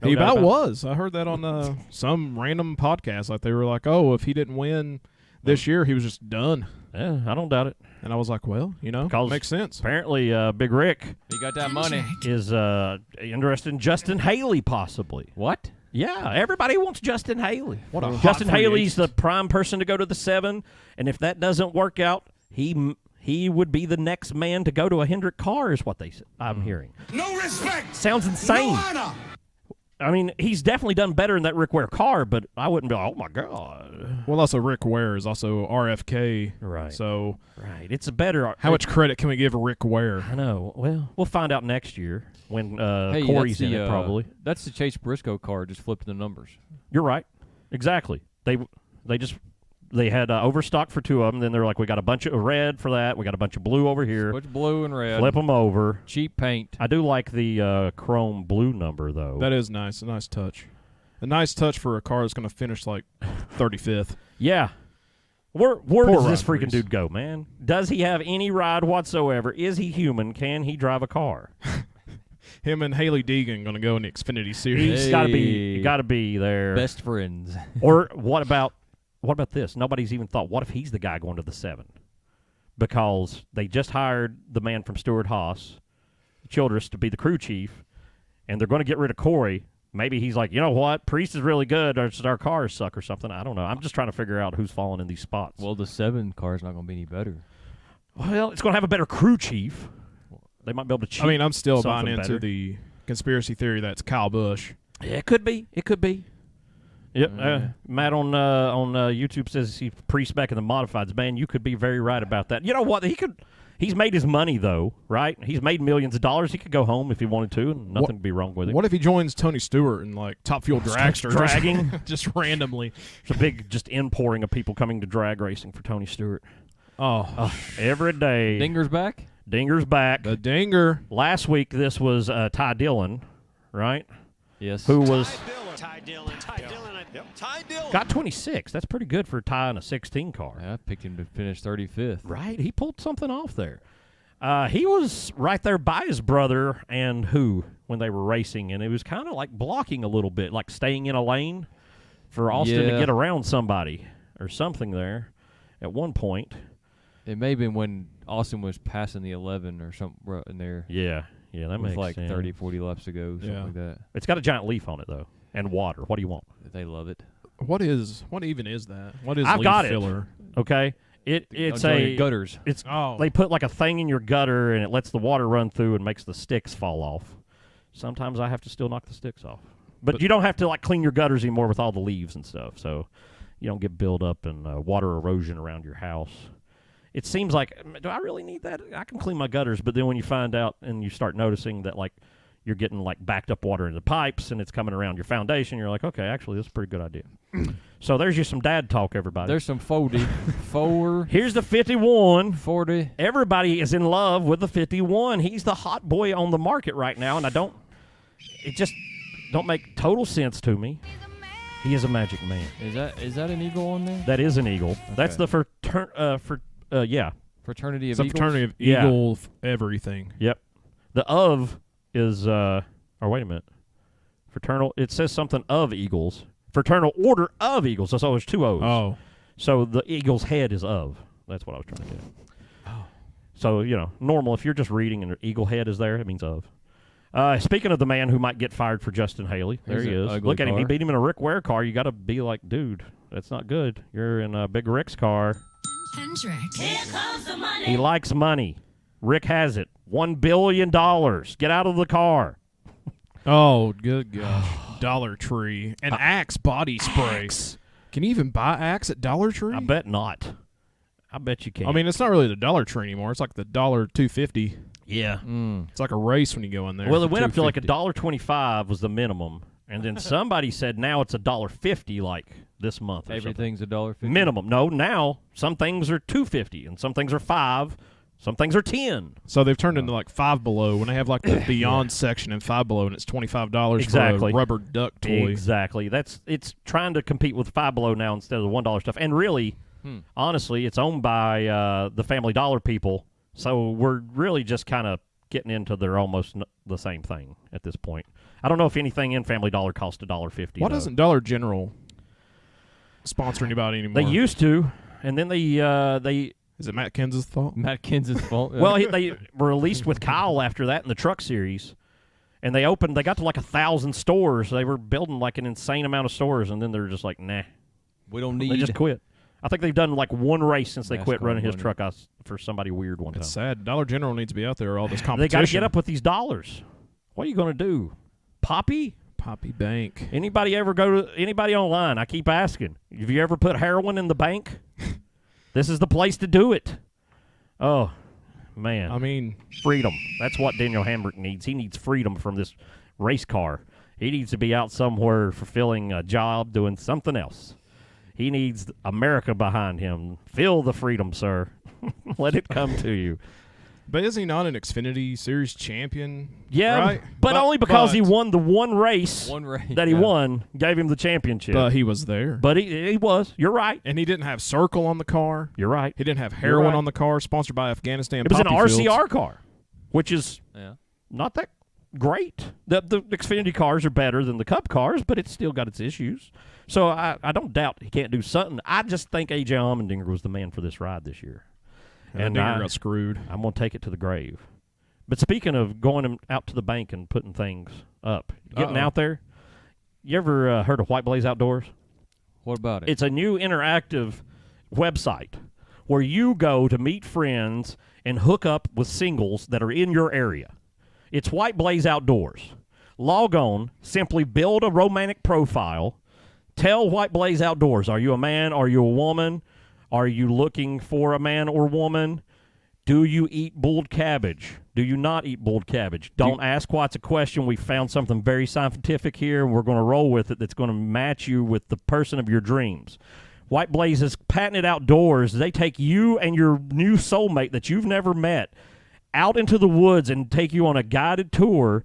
[SPEAKER 1] No
[SPEAKER 3] He
[SPEAKER 1] doubt
[SPEAKER 3] about
[SPEAKER 1] about it.
[SPEAKER 3] was. I heard that on some random podcast. Like they were like, "Oh, if he didn't win This year, he was just done.
[SPEAKER 1] Yeah, I don't doubt it.
[SPEAKER 3] And I was like, well, makes sense.
[SPEAKER 1] Apparently, Big Rick
[SPEAKER 2] He got that money.
[SPEAKER 1] is interested in Justin Haley, possibly.
[SPEAKER 2] What?
[SPEAKER 1] Yeah, everybody wants Justin Haley.
[SPEAKER 3] What a
[SPEAKER 1] Justin
[SPEAKER 3] hot free
[SPEAKER 1] Haley's
[SPEAKER 3] agent.
[SPEAKER 1] the prime person to go to the 7, and if that doesn't work out, he would be the next man to go to a Hendrick car, is what I'm hearing.
[SPEAKER 4] No respect.
[SPEAKER 1] Sounds insane.
[SPEAKER 4] No honor.
[SPEAKER 1] I mean, he's definitely done better in that Rick Ware car, but I wouldn't be like, oh, my God.
[SPEAKER 3] Well, also Rick Ware is also RFK.
[SPEAKER 1] Right.
[SPEAKER 3] So
[SPEAKER 1] Right. It's a better.
[SPEAKER 3] how much credit can we give Rick Ware?
[SPEAKER 1] I know. Well, we'll find out next year when
[SPEAKER 2] Hey,
[SPEAKER 1] Corey's
[SPEAKER 2] that's
[SPEAKER 1] in it, probably.
[SPEAKER 2] That's the Chase Briscoe car. Just flipped the numbers.
[SPEAKER 1] You're right. Exactly. They had overstock for 2 of them. Then they're like, we got a bunch of red for that. We got a bunch of blue over here.
[SPEAKER 2] Bunch of blue and red.
[SPEAKER 1] Flip them over.
[SPEAKER 2] Cheap paint.
[SPEAKER 1] I do like the chrome blue number, though.
[SPEAKER 3] That is nice. A nice touch. A nice touch for a car that's going to finish like 35th.
[SPEAKER 1] Yeah. Where does this
[SPEAKER 3] Rod
[SPEAKER 1] freaking
[SPEAKER 3] Reese.
[SPEAKER 1] dude go, man? Does he have any ride whatsoever? Is he human? Can he drive a car?
[SPEAKER 3] Him and Haley Deegan going to go in the Xfinity Series.
[SPEAKER 1] He's got to be there.
[SPEAKER 2] Best friends.
[SPEAKER 1] Or what about this? Nobody's even thought, what if he's the guy going to the 7? Because they just hired the man from Stewart-Haas, Childress, to be the crew chief, and they're going to get rid of Corey. Maybe he's like, you know what? Priest is really good, or our cars suck or something. I don't know. I'm just trying to figure out who's falling in these spots.
[SPEAKER 2] Well, the 7 car is not going to be any better.
[SPEAKER 1] Well, it's going to have a better crew chief. They might be able to cheat.
[SPEAKER 3] I mean, I'm still
[SPEAKER 1] something
[SPEAKER 3] buying into
[SPEAKER 1] better.
[SPEAKER 3] the conspiracy theory that's Kyle Busch.
[SPEAKER 1] Yeah, it could be. It could be. Yep. Matt on YouTube says he's Priest back in the modifieds. Man, you could be very right about that. You know what? He's made his money, though, right? He's made millions of dollars. He could go home if he wanted to, and nothing would be wrong with it.
[SPEAKER 3] What if he joins Tony Stewart in like Top Fuel Dragster?
[SPEAKER 1] Dragging?
[SPEAKER 3] just randomly.
[SPEAKER 1] It's a big just inpouring of people coming to drag racing for Tony Stewart.
[SPEAKER 3] Oh,
[SPEAKER 1] Every day.
[SPEAKER 2] Dinger's back?
[SPEAKER 1] Dinger's back.
[SPEAKER 3] the dinger.
[SPEAKER 1] Last week, this was Ty Dillon, right?
[SPEAKER 2] Yes.
[SPEAKER 1] Who was
[SPEAKER 4] Ty Dillon. Ty Dillon.
[SPEAKER 1] got 26. That's pretty good for Ty in a 16 car.
[SPEAKER 2] Yeah, I picked him to finish 35th.
[SPEAKER 1] Right? He pulled something off there. He was right there by his brother and when they were racing, and it was kind of like blocking a little bit, like staying in a lane for Austin to get around somebody or something there at one point.
[SPEAKER 2] It may have been when Austin was passing the 11 or something in there.
[SPEAKER 1] Yeah, that makes
[SPEAKER 2] like
[SPEAKER 1] sense.
[SPEAKER 2] 30, 40 laps ago, something like that.
[SPEAKER 1] It's got a giant leaf on it, though, and water. What do you want?
[SPEAKER 2] They love it.
[SPEAKER 3] What even is that? What is
[SPEAKER 1] I've
[SPEAKER 3] leaf
[SPEAKER 1] got
[SPEAKER 3] filler?
[SPEAKER 1] it. Okay? It's
[SPEAKER 2] gutters.
[SPEAKER 1] It's
[SPEAKER 3] Oh.
[SPEAKER 1] They put like a thing in your gutter, and it lets the water run through and makes the sticks fall off. Sometimes I have to still knock the sticks off. But you don't have to like clean your gutters anymore with all the leaves and stuff, so you don't get buildup and water erosion around your house. It seems like, do I really need that? I can clean my gutters, but then when you find out and you start noticing that like you're getting like backed up water in the pipes and it's coming around your foundation, you're like, okay, actually, this is a pretty good idea. So there's just some dad talk, everybody.
[SPEAKER 2] There's some 40.
[SPEAKER 1] Here's the 51.
[SPEAKER 2] 40.
[SPEAKER 1] Everybody is in love with the 51. He's the hot boy on the market right now, and it just don't make total sense to me. He is a magic man.
[SPEAKER 2] Is that an eagle on there?
[SPEAKER 1] That is an eagle. Okay. That's the Fraternity
[SPEAKER 2] of
[SPEAKER 3] It's a
[SPEAKER 2] Eagles?
[SPEAKER 3] fraternity of
[SPEAKER 1] Yeah.
[SPEAKER 3] eagle everything.
[SPEAKER 1] Yep. The of is wait a minute. Fraternal. It says something of eagles. Fraternal Order of Eagles. So there's 2 O's.
[SPEAKER 3] Oh.
[SPEAKER 1] So the eagle's head is of. That's what I was trying to get. Oh. So, normal, if you're just reading and the eagle head is there, it means of. Speaking of the man who might get fired for Justin Haley, there he is. Look at him. He beat him in a Rick Ware car. You got to be like, dude, that's not good. You're in Big Rick's car.
[SPEAKER 5] Hendrick.
[SPEAKER 7] Here comes the money.
[SPEAKER 1] He likes money. Rick has it. $1 billion. Get out of the car.
[SPEAKER 3] Oh, good gosh. Dollar Tree. And Axe body spray.
[SPEAKER 1] Axe.
[SPEAKER 3] Can you even buy Axe at Dollar Tree?
[SPEAKER 1] I bet not. I bet you can.
[SPEAKER 3] I mean, it's not really the Dollar Tree anymore. It's like the $1.250.
[SPEAKER 1] yeah.
[SPEAKER 3] It's like a race when you go in there.
[SPEAKER 1] Well, it went up to like
[SPEAKER 2] $2.50.
[SPEAKER 1] $1.25 was the minimum, and then somebody said now it's $1.50 like this month. Or
[SPEAKER 2] Everything's $1.50.
[SPEAKER 1] something. Minimum. No, now some things are $2.50 and some things are $5. Some things are $10.
[SPEAKER 3] So they've turned into like Five Below when they have like the Beyond section in Five Below, and it's $25
[SPEAKER 1] Exactly.
[SPEAKER 3] for a rubber duck toy.
[SPEAKER 1] Exactly. It's trying to compete with Five Below now instead of the $1 stuff. And really, honestly, it's owned by the Family Dollar people. So we're really just kind of getting into they're almost the same thing at this point. I don't know if anything in Family Dollar costs $1.50.
[SPEAKER 3] Why doesn't Dollar General sponsor anybody anymore?
[SPEAKER 1] They used to. And then they
[SPEAKER 3] Is it Matt Kenseth's fault?
[SPEAKER 2] Matt Kenseth's fault.
[SPEAKER 1] well, they were released with Kyle after that in the Truck Series, and they got to like 1,000 stores. They were building like an insane amount of stores, and then they're just like, nah,
[SPEAKER 2] we don't need.
[SPEAKER 1] They just quit. I think they've done like one race since they quit
[SPEAKER 2] NASCAR
[SPEAKER 1] running his truck for somebody weird one time.
[SPEAKER 3] It's sad. Dollar General needs to be out there. All this competition.
[SPEAKER 1] They got to get up with these dollars. What are you going to do, Poppy?
[SPEAKER 3] Poppy Bank.
[SPEAKER 1] Anybody ever go to anybody online? I keep asking. Have you ever put heroin in the bank? This is the place to do it. Oh, man.
[SPEAKER 3] I mean,
[SPEAKER 1] freedom. That's what Daniel Hambrick needs. He needs freedom from this race car. He needs to be out somewhere fulfilling a job, doing something else. He needs America behind him. Feel the freedom, sir. Let it come to you.
[SPEAKER 3] but is he not an Xfinity Series champion?
[SPEAKER 1] Yeah,
[SPEAKER 3] right?
[SPEAKER 1] but only because he won the one race that he won, gave him the championship.
[SPEAKER 3] But he was there.
[SPEAKER 1] But he was. You're right.
[SPEAKER 3] And he didn't have Circle on the car.
[SPEAKER 1] You're right.
[SPEAKER 3] He didn't have heroin on the car, sponsored by Afghanistan.
[SPEAKER 1] It was an
[SPEAKER 3] Poppy
[SPEAKER 1] RCR
[SPEAKER 3] Fields.
[SPEAKER 1] car, which is not that great. The Xfinity cars are better than the Cup cars, but it's still got its issues. So I don't doubt he can't do something. I just think A.J. Allmendinger was the man for this ride this year.
[SPEAKER 3] And Dinger got screwed.
[SPEAKER 1] I'm going to take it to the grave. But speaking of going out to the bank and putting things up, getting out there, you ever heard of White Blaze Outdoors?
[SPEAKER 2] What about it?
[SPEAKER 1] It's a new interactive website where you go to meet friends and hook up with singles that are in your area. It's White Blaze Outdoors. Log on, simply build a romantic profile, tell White Blaze Outdoors, are you a man, are you a woman? Are you looking for a man or woman? Do you eat boiled cabbage? Do you not eat boiled cabbage? Don't ask why it's a question. We found something very scientific here, and we're going to roll with it that's going to match you with the person of your dreams. White Blaze's patented outdoors, they take you and your new soulmate that you've never met out into the woods and take you on a guided tour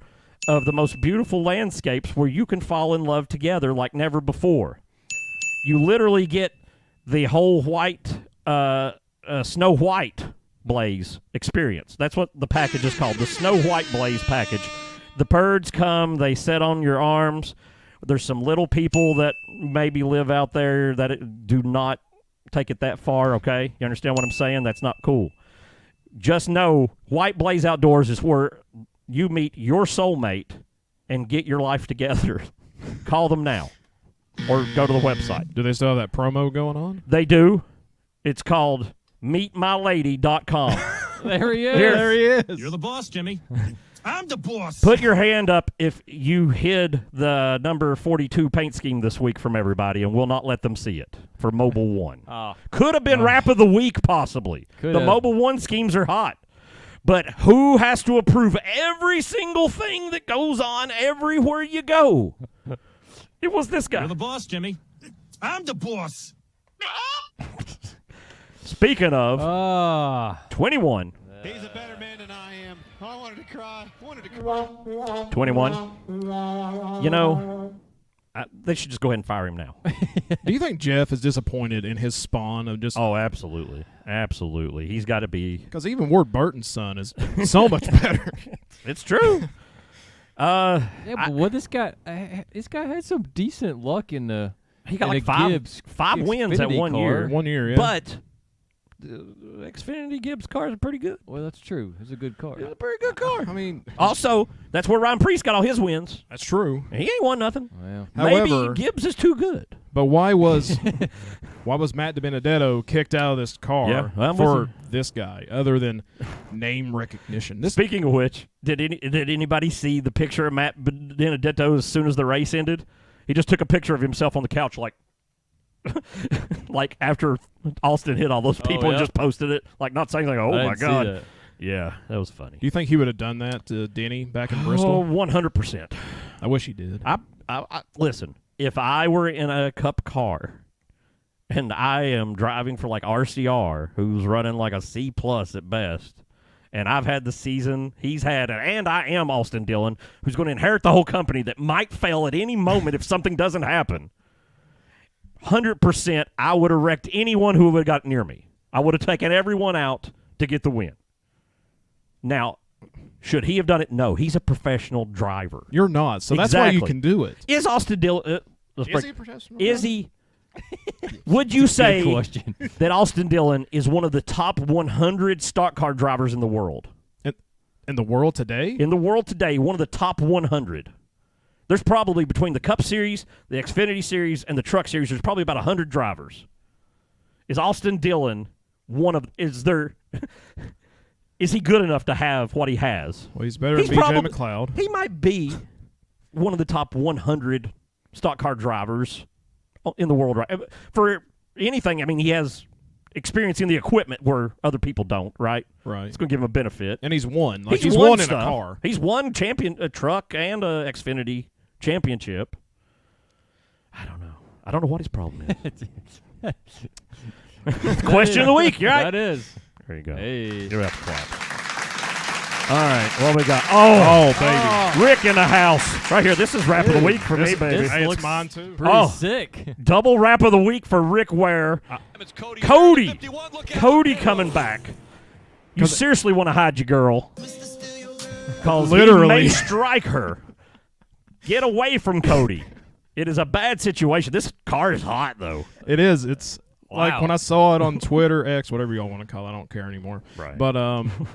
[SPEAKER 1] of the most beautiful landscapes where you can fall in love together like never before. You literally get the whole Snow White Blaze experience. That's what the package is called, the Snow White Blaze package. The birds come, they sit on your arms. There's some little people that maybe live out there that do not take it that far, okay? You understand what I'm saying? That's not cool. Just know White Blaze Outdoors is where you meet your soulmate and get your life together. Call them now. Or go to the website.
[SPEAKER 3] Do they still have that promo going on?
[SPEAKER 1] They do. It's called meetmylady.com.
[SPEAKER 2] There he is.
[SPEAKER 3] There he is.
[SPEAKER 4] You're the boss, Jimmy. I'm the boss.
[SPEAKER 1] Put your hand up if you hid the number 42 paint scheme this week from everybody, and we'll not let them see it for Mobile One. Could have been Wrap of the Week, possibly. The Mobile One schemes are hot. But who has to approve every single thing that goes on everywhere you go? It was this guy.
[SPEAKER 4] You're the boss, Jimmy. I'm the boss.
[SPEAKER 1] Speaking of 21.
[SPEAKER 4] He's a better man than I am. I wanted to cry.
[SPEAKER 1] 21. You know, they should just go ahead and fire him now.
[SPEAKER 3] Do you think Jeff is disappointed in his spawn of just...
[SPEAKER 1] Oh, absolutely. Absolutely. He's got to be...
[SPEAKER 3] Because even Ward Burton's son is so much better.
[SPEAKER 1] It's true.
[SPEAKER 2] But this guy had some decent luck in the.
[SPEAKER 1] He got like five wins at 1 year.
[SPEAKER 3] 1 year, yeah.
[SPEAKER 1] But the Xfinity Gibbs car is pretty good.
[SPEAKER 2] Well, that's true. It's a good car.
[SPEAKER 1] It's a pretty good car.
[SPEAKER 3] I mean,
[SPEAKER 1] also, that's where Ryan Priest got all his wins.
[SPEAKER 3] That's true.
[SPEAKER 1] He ain't won nothing.
[SPEAKER 2] Well,
[SPEAKER 1] Maybe
[SPEAKER 3] however,
[SPEAKER 1] Gibbs is too good.
[SPEAKER 3] But why was Matt DiBenedetto kicked out of this car for this guy, other than name recognition?
[SPEAKER 1] Speaking of which, did anybody see the picture of Matt DiBenedetto as soon as the race ended? He just took a picture of himself on the couch, like after Austin hit all those people and just posted it, like not saying like, "Oh my God." Yeah, that was funny.
[SPEAKER 3] Do you think he would have done that to Denny back in Bristol?
[SPEAKER 1] 100%.
[SPEAKER 3] I wish he did.
[SPEAKER 1] I listen. If I were in a Cup car and I am driving for like RCR, who's running like a C+ at best, and I've had the season he's had, and I am Austin Dillon, who's going to inherit the whole company that might fail at any moment if something doesn't happen, 100% I would have wrecked anyone who would have got near me. I would have taken everyone out to get the win. Now, should he have done it? No. He's a professional driver.
[SPEAKER 3] You're not, so that's why you can do it.
[SPEAKER 1] Is Austin Dillon...
[SPEAKER 3] Is he a professional
[SPEAKER 1] Is
[SPEAKER 3] driver?
[SPEAKER 1] he... Would you say
[SPEAKER 2] question.
[SPEAKER 1] that Austin Dillon is one of the top 100 stock car drivers in the world?
[SPEAKER 3] In the world today?
[SPEAKER 1] In the world today, one of the top 100. There's probably, between the Cup Series, the Xfinity Series, and the Truck Series, there's probably about 100 drivers. Is Austin Dillon is he good enough to have what he has?
[SPEAKER 3] Well, he's better than BJ McLeod.
[SPEAKER 1] He might be one of the top 100 stock car drivers in the world. Right? For anything, I mean, he has experience in the equipment where other people don't, right?
[SPEAKER 3] Right.
[SPEAKER 1] It's going to give him a benefit.
[SPEAKER 3] And he's won. Like, he's won in a car.
[SPEAKER 1] He's won a truck and a Xfinity championship. I don't know what his problem is. Question of the week, you're right.
[SPEAKER 2] That is.
[SPEAKER 1] There you go.
[SPEAKER 2] Hey.
[SPEAKER 1] Give it up clap. All right, what we got? Oh,
[SPEAKER 3] baby.
[SPEAKER 1] Rick in the house. Right here. This is Rap of the Week for me, baby.
[SPEAKER 3] Hey, it's mine, too.
[SPEAKER 2] Pretty sick.
[SPEAKER 1] Double Rap of the Week for Rick Ware. Cody coming back. You seriously want to hide your girl. Because he may strike her. Get away from Cody. It is a bad situation. This car is hot, though.
[SPEAKER 3] It is. It's
[SPEAKER 1] wow.
[SPEAKER 3] like when I saw it on Twitter, X, whatever y'all want to call it. I don't care anymore.
[SPEAKER 1] Right.
[SPEAKER 3] But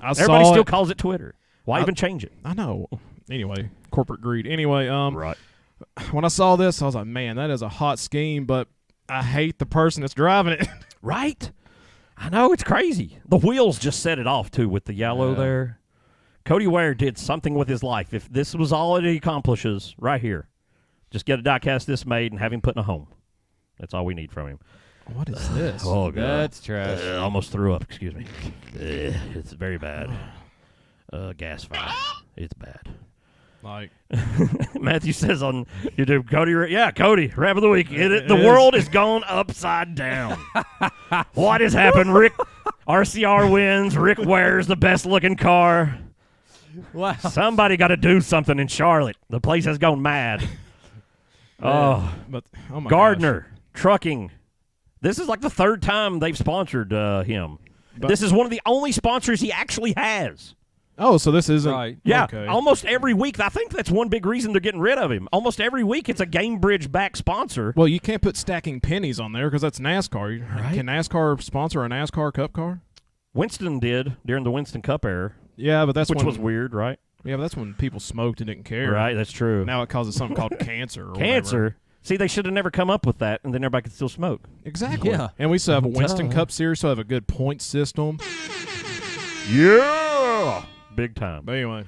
[SPEAKER 1] everybody still calls it Twitter. Why even change it?
[SPEAKER 3] I know. Anyway, corporate greed. Anyway,
[SPEAKER 1] right.
[SPEAKER 3] When I saw this, I was like, man, that is a hot scheme, but I hate the person that's driving it.
[SPEAKER 1] Right? I know, it's crazy. The wheels just set it off, too, with the yellow there. Cody Ware did something with his life. If this was all it accomplishes right here, just get a die-cast this made and have him put in a home. That's all we need from him.
[SPEAKER 3] What is this?
[SPEAKER 1] Oh, God.
[SPEAKER 2] That's trash.
[SPEAKER 1] Almost threw up. Excuse me. It's very bad. Gas fire. It's bad.
[SPEAKER 3] Like
[SPEAKER 1] Matthew says on YouTube, Cody, Cody, Rap of the Week. The world is gone upside down. What has happened? RCR wins. Rick Ware's the best-looking car.
[SPEAKER 2] Wow.
[SPEAKER 1] Somebody got to do something in Charlotte. The place has gone mad.
[SPEAKER 3] my
[SPEAKER 1] Gardner
[SPEAKER 3] gosh.
[SPEAKER 1] Trucking. This is like the third time they've sponsored him. This is one of the only sponsors he actually has.
[SPEAKER 3] Oh, so this isn't
[SPEAKER 2] right.
[SPEAKER 1] Yeah,
[SPEAKER 3] okay.
[SPEAKER 1] Almost every week. I think that's one big reason they're getting rid of him. Almost every week it's a GameBridge back sponsor.
[SPEAKER 3] Well, you can't put stacking pennies on there because that's NASCAR.
[SPEAKER 1] Right.
[SPEAKER 3] Can NASCAR sponsor a NASCAR Cup car?
[SPEAKER 1] Winston did during the Winston Cup era.
[SPEAKER 3] Yeah, but that's
[SPEAKER 1] which was weird, right?
[SPEAKER 3] Yeah, but that's when people smoked and didn't care.
[SPEAKER 1] Right, that's true.
[SPEAKER 3] Now it causes something called cancer. Or
[SPEAKER 1] Cancer.
[SPEAKER 3] Whatever.
[SPEAKER 1] See, they should have never come up with that, and then everybody could still smoke.
[SPEAKER 3] Exactly.
[SPEAKER 2] Yeah.
[SPEAKER 3] And we still have a Winston Cup series, so have a good point system.
[SPEAKER 1] Yeah, big time.
[SPEAKER 3] But anyway,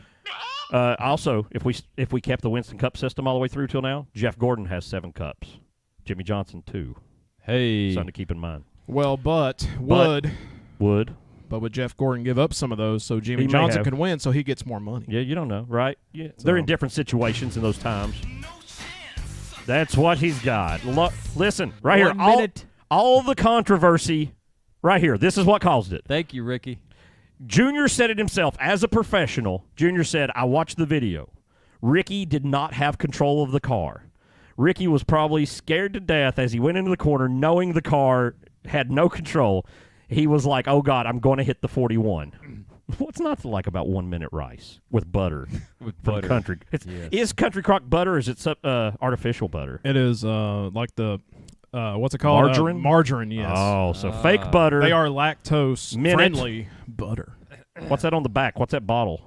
[SPEAKER 1] also, if we kept the Winston Cup system all the way through till now, Jeff Gordon has 7 cups. Jimmy Johnson 2.
[SPEAKER 2] Hey.
[SPEAKER 1] Something to keep in mind.
[SPEAKER 3] well, but would Jeff Gordon give up some of those so Jimmy Johnson can win, so he gets more money?
[SPEAKER 1] Yeah, you don't know, right? Yeah, they're in different situations in those times. That's what he's got. Listen, right here, all the controversy, right here. This is what caused it.
[SPEAKER 2] Thank you, Ricky.
[SPEAKER 1] Junior said it himself. As a professional, Junior said, I watched the video. Ricky did not have control of the car. Ricky was probably scared to death as he went into the corner, knowing the car had no control. He was like, oh, God, I'm going to hit the 41. What's not to like about 1 minute rice with butter? From Country. Is Country Crock butter or is it artificial butter?
[SPEAKER 3] It is like the, what's it called?
[SPEAKER 1] Margarine?
[SPEAKER 3] Margarine, yes.
[SPEAKER 1] Oh, so fake butter.
[SPEAKER 3] They are lactose-friendly butter.
[SPEAKER 1] What's that on the back? What's that bottle?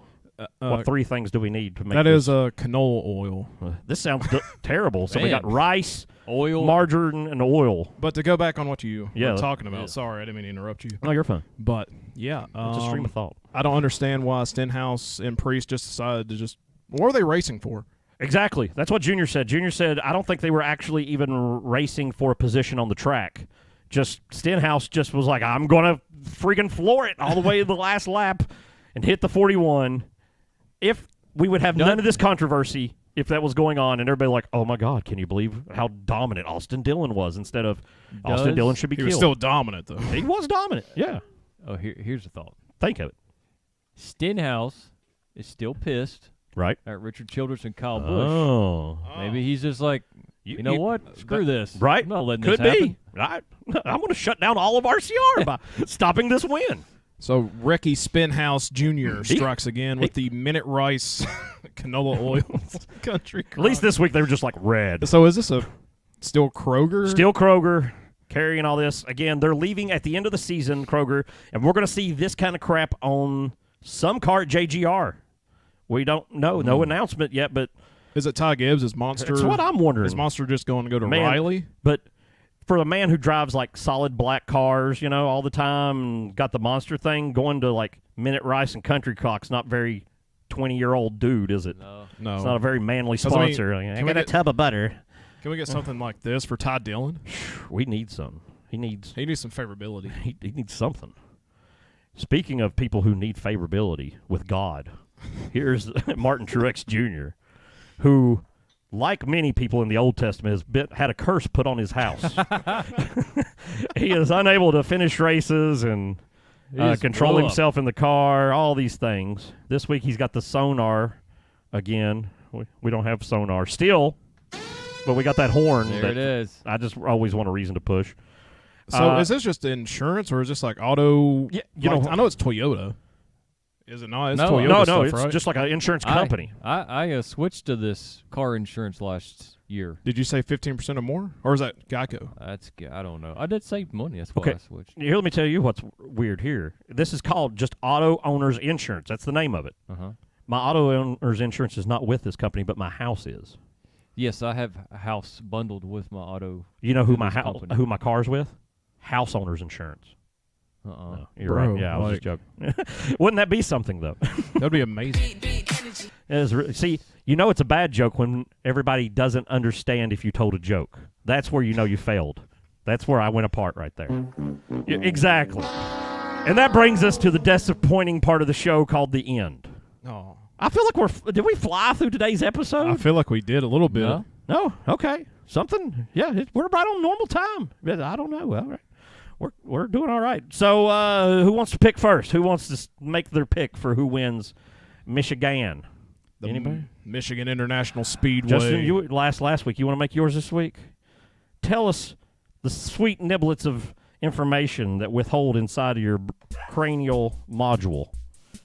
[SPEAKER 1] What 3 things do we need to make
[SPEAKER 3] that?
[SPEAKER 1] This
[SPEAKER 3] is canola oil.
[SPEAKER 1] This sounds terrible. So we got rice,
[SPEAKER 2] oil,
[SPEAKER 1] margarine, and oil.
[SPEAKER 3] But to go back on what you were talking about,
[SPEAKER 2] yeah.
[SPEAKER 3] Sorry, I didn't mean to interrupt you.
[SPEAKER 1] No, you're fine.
[SPEAKER 3] But, yeah.
[SPEAKER 1] It's a stream of thought.
[SPEAKER 3] I don't understand why Stenhouse and Priest just decided to just... What were they racing for?
[SPEAKER 1] Exactly. That's what Junior said. Junior said, I don't think they were actually even racing for a position on the track. Just Stenhouse just was like, I'm going to freaking floor it all the way to the last lap and hit the 41. If we would have none of this controversy if that was going on and everybody like, oh, my God, can you believe how dominant Austin Dillon was instead of Austin Dillon should be killed.
[SPEAKER 3] He was still dominant, though.
[SPEAKER 1] He was dominant, yeah.
[SPEAKER 2] Oh, here's a thought.
[SPEAKER 1] Think of it.
[SPEAKER 2] Stenhouse is still pissed
[SPEAKER 1] right
[SPEAKER 2] at Richard Childress and Kyle Busch.
[SPEAKER 1] Oh.
[SPEAKER 2] Maybe he's just like, you know what? Screw this.
[SPEAKER 1] Right?
[SPEAKER 2] I'm not letting
[SPEAKER 1] Could
[SPEAKER 2] this
[SPEAKER 1] be.
[SPEAKER 2] happen.
[SPEAKER 1] I'm going to shut down all of RCR by stopping this win.
[SPEAKER 3] So Ricky Spinhouse Jr. strikes again with the Minute Rice canola oil country crock.
[SPEAKER 1] At least this week they were just like red.
[SPEAKER 3] So is this a Still Kroger?
[SPEAKER 1] Still Kroger carrying all this. Again, they're leaving at the end of the season, Kroger, and we're going to see this kind of crap on some car at JGR. We don't know. No announcement yet, but...
[SPEAKER 3] Is it Ty Gibbs? Is Monster...
[SPEAKER 1] That's what I'm wondering.
[SPEAKER 3] Is Monster just going to go to Riley?
[SPEAKER 1] But for a man who drives, like, solid black cars, you know, all the time, and got the Monster thing, going to, like, Minute Rice and Country Cock's not very 20-year-old dude, is it?
[SPEAKER 3] No.
[SPEAKER 1] It's not a very manly sponsor. I got a tub of butter.
[SPEAKER 3] Can we get something like this for Ty Dillon?
[SPEAKER 1] We need some. He needs
[SPEAKER 3] some favorability.
[SPEAKER 1] He needs something. Speaking of people who need favorability with God, here's Martin Truex Jr., who, like many people in the Old Testament, has had a curse put on his house. He is unable to finish races and control himself in the car, all these things. This week he's got the sonar again. We don't have sonar still, but we got that horn.
[SPEAKER 2] There it is.
[SPEAKER 1] I just always want a reason to push.
[SPEAKER 3] So is this just insurance, or is this like auto?
[SPEAKER 1] Yeah,
[SPEAKER 3] I know it's Toyota. Is it not? It's
[SPEAKER 2] No.
[SPEAKER 3] Toyota
[SPEAKER 1] No,
[SPEAKER 3] stuff,
[SPEAKER 1] it's
[SPEAKER 3] right?
[SPEAKER 1] just like an insurance company.
[SPEAKER 2] I switched to this car insurance last year.
[SPEAKER 3] Did you say 15% or more, or is that Geico?
[SPEAKER 2] I don't know. I did save money. That's why I switched.
[SPEAKER 1] Here, let me tell you what's weird here. This is called just Auto Owners Insurance. That's the name of it. My auto owner's insurance is not with this company, but my house is.
[SPEAKER 2] Yes, I have a house bundled with my auto.
[SPEAKER 1] You know who
[SPEAKER 2] company.
[SPEAKER 1] who my car's with? House Owners Insurance. No, you're right. Yeah, I was just joking. Wouldn't that be something, though?
[SPEAKER 3] That'd be amazing.
[SPEAKER 1] See, you know it's a bad joke when everybody doesn't understand if you told a joke. That's where you know you failed. That's where I went apart right there. Yeah, exactly. And that brings us to the disappointing part of the show called the end.
[SPEAKER 3] Oh,
[SPEAKER 1] I feel like did we fly through today's episode?
[SPEAKER 3] I feel like we did a little bit.
[SPEAKER 1] No? Okay. Something? Yeah, we're right on normal time. I don't know. All right. We're doing all right. So who wants to pick first? Who wants to make their pick for who wins Michigan? Anybody?
[SPEAKER 3] Michigan International Speedway.
[SPEAKER 1] Justin, you last week. You want to make yours this week? Tell us the sweet niblets of information that withhold inside of your cranial module.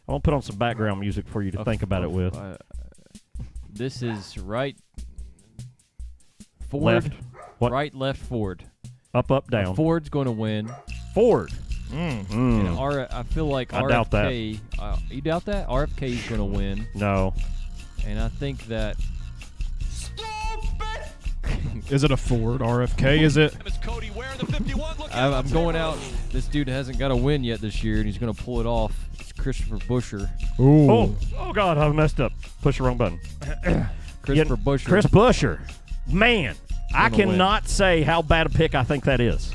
[SPEAKER 1] I'm going to put on some background music for you to think about it with.
[SPEAKER 2] This is right. Ford.
[SPEAKER 1] Left. What?
[SPEAKER 2] Right, left, Ford.
[SPEAKER 1] Up, down.
[SPEAKER 2] Ford's going to win.
[SPEAKER 1] Ford.
[SPEAKER 2] And I feel like
[SPEAKER 1] I
[SPEAKER 2] RFK.
[SPEAKER 1] doubt that.
[SPEAKER 2] You doubt that? RFK is going to win.
[SPEAKER 1] No.
[SPEAKER 2] And I think that.
[SPEAKER 3] Is it a Ford RFK? Is it?
[SPEAKER 2] I'm going out. This dude hasn't got a win yet this year, and he's going to pull it off. It's Christopher Buescher.
[SPEAKER 3] Ooh.
[SPEAKER 1] Oh God, I messed up. Push the wrong button.
[SPEAKER 2] Christopher Buescher.
[SPEAKER 1] Chris Buescher. Man, I
[SPEAKER 2] Gonna
[SPEAKER 1] cannot say how bad a pick I think that is.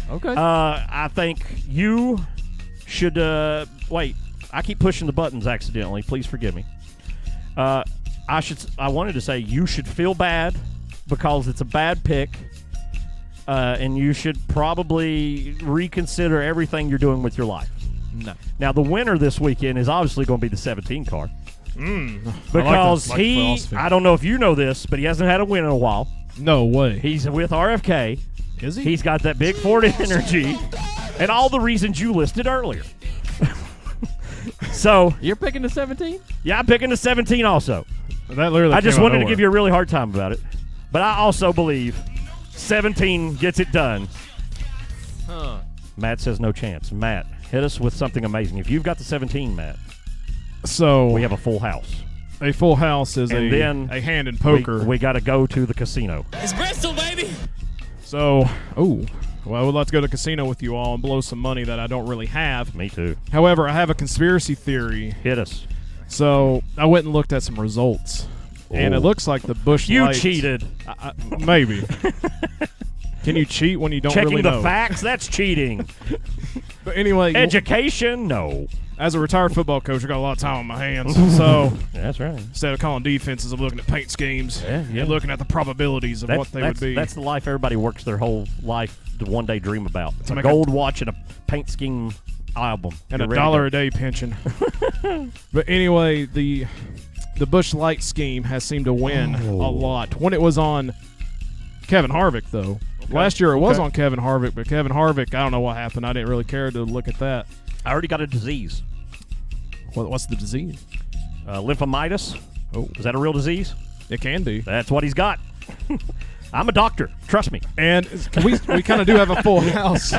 [SPEAKER 2] Okay.
[SPEAKER 1] I think you should wait. I keep pushing the buttons accidentally. Please forgive me. I wanted to say you should feel bad because it's a bad pick, and you should probably reconsider everything you're doing with your life.
[SPEAKER 2] No.
[SPEAKER 1] Now, the winner this weekend is obviously going to be the 17 car. Because I don't know if you know this, but he hasn't had a win in a while.
[SPEAKER 3] No way.
[SPEAKER 1] He's with RFK.
[SPEAKER 3] Is he?
[SPEAKER 1] He's got that big Ford energy and all the reasons you listed earlier. So
[SPEAKER 2] You're picking the 17?
[SPEAKER 1] Yeah, I'm picking the 17 also.
[SPEAKER 3] That literally
[SPEAKER 1] I just
[SPEAKER 3] came out
[SPEAKER 1] wanted to
[SPEAKER 3] nowhere.
[SPEAKER 1] give you a really hard time about it. But I also believe 17 gets it done.
[SPEAKER 2] Huh.
[SPEAKER 1] Matt says no chance. Matt, hit us with something amazing. If you've got the 17, Matt,
[SPEAKER 3] So
[SPEAKER 1] we have a full house.
[SPEAKER 3] A full house is
[SPEAKER 1] And then
[SPEAKER 3] a hand in poker.
[SPEAKER 1] We got to go to the casino.
[SPEAKER 6] It's Bristol, baby.
[SPEAKER 3] So, well, I would like to go to the casino with you all and blow some money that I don't really have.
[SPEAKER 1] Me too.
[SPEAKER 3] However, I have a conspiracy theory.
[SPEAKER 1] Hit us.
[SPEAKER 3] So I went and looked at some results, and it looks like the Busch
[SPEAKER 1] You
[SPEAKER 3] Lights.
[SPEAKER 1] cheated.
[SPEAKER 3] Maybe. Can you cheat when you don't
[SPEAKER 1] Checking
[SPEAKER 3] really
[SPEAKER 1] the
[SPEAKER 3] know?
[SPEAKER 1] facts, that's cheating.
[SPEAKER 3] But anyway,
[SPEAKER 1] Education, no.
[SPEAKER 3] as a retired football coach, I got a lot of time on my hands. So
[SPEAKER 1] That's right.
[SPEAKER 3] instead of calling defenses, I'm looking at paint schemes
[SPEAKER 1] Yeah.
[SPEAKER 3] and looking at the probabilities of what they would be.
[SPEAKER 1] That's the life everybody works their whole life to one day dream about. It's a
[SPEAKER 3] make
[SPEAKER 1] gold watch and a paint scheme album.
[SPEAKER 3] and
[SPEAKER 1] You're
[SPEAKER 3] a
[SPEAKER 1] ready to
[SPEAKER 3] $1
[SPEAKER 1] go.
[SPEAKER 3] a day pension. But anyway, the Busch Light scheme has seemed to win a lot. When it was on Kevin Harvick, though. Last year it was on Kevin Harvick, but Kevin Harvick, I don't know what happened. I didn't really care to look at that.
[SPEAKER 1] I already got a disease.
[SPEAKER 3] What's the disease?
[SPEAKER 1] Lymphomyelitis.
[SPEAKER 3] Oh.
[SPEAKER 1] Is that a real disease?
[SPEAKER 3] It can be.
[SPEAKER 1] That's what he's got. I'm a doctor. Trust me.
[SPEAKER 3] And we kind of do have a full house.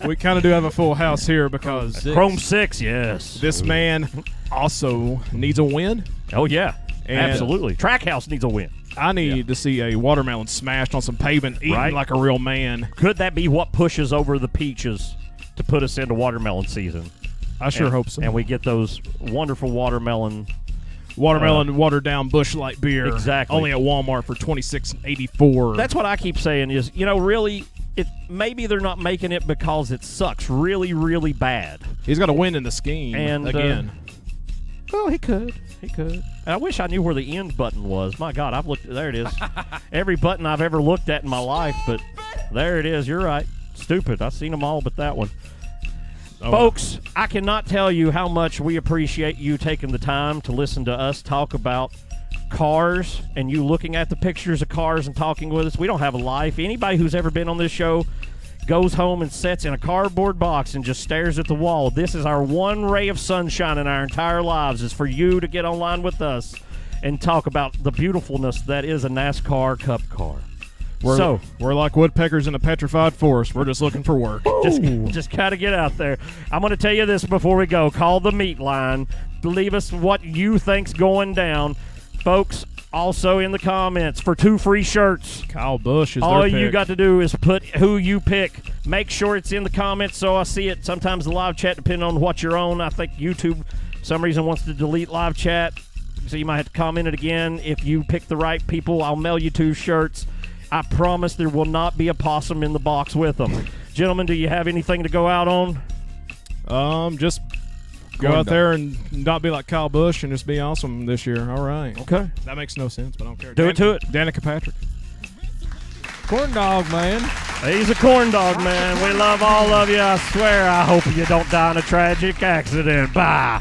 [SPEAKER 3] We kind of do have a full house here because
[SPEAKER 1] Chrome 6, yes.
[SPEAKER 3] This man also needs a win.
[SPEAKER 1] Oh, yeah.
[SPEAKER 3] And
[SPEAKER 1] absolutely. Trackhouse needs a win.
[SPEAKER 3] I need to see a watermelon smashed on some pavement, eating like a real man.
[SPEAKER 1] Could that be what pushes over the peaches to put us into watermelon season?
[SPEAKER 3] I sure hope so.
[SPEAKER 1] And we get those wonderful watered
[SPEAKER 3] down Busch Light beer.
[SPEAKER 1] Exactly.
[SPEAKER 3] Only at Walmart for $26.84.
[SPEAKER 1] That's what I keep saying is, really, maybe they're not making it because it sucks really, really bad.
[SPEAKER 3] He's got to win in the scheme again.
[SPEAKER 1] Well, he could. And I wish I knew where the end button was. My God, I've looked. There it is. Every button I've ever looked at in my life, but there it is. You're right. Stupid. I've seen them all but that one. Folks, I cannot tell you how much we appreciate you taking the time to listen to us talk about cars and you looking at the pictures of cars and talking with us. We don't have a life. Anybody who's ever been on this show goes home and sits in a cardboard box and just stares at the wall. This is our one ray of sunshine in our entire lives, is for you to get online with us and talk about the beautifulness that is a NASCAR Cup car.
[SPEAKER 3] We're like woodpeckers in a petrified forest. We're just looking for work.
[SPEAKER 1] Just got to get out there. I'm going to tell you this before we go. Call the meat line. Leave us what you think's going down. Folks, also in the comments for 2 free shirts.
[SPEAKER 3] Kyle Busch is
[SPEAKER 1] all
[SPEAKER 3] their
[SPEAKER 1] you
[SPEAKER 3] pick.
[SPEAKER 1] got to do is put who you pick. Make sure it's in the comments so I see it. Sometimes the live chat, depending on what you're on, I think YouTube, for some reason, wants to delete live chat. So you might have to comment it again. If you pick the right people, I'll mail you 2 shirts. I promise there will not be a possum in the box with them. Gentlemen, do you have anything to go out on?
[SPEAKER 3] Just go out there and not be like Kyle Busch and just be awesome this year. All right.
[SPEAKER 1] Okay.
[SPEAKER 3] That makes no sense, but I don't care.
[SPEAKER 1] Do it to it.
[SPEAKER 3] Danica Patrick.
[SPEAKER 2] Corn dog, man.
[SPEAKER 1] He's a corn dog, man. We love all of you. I swear, I hope you don't die in a tragic accident. Bye.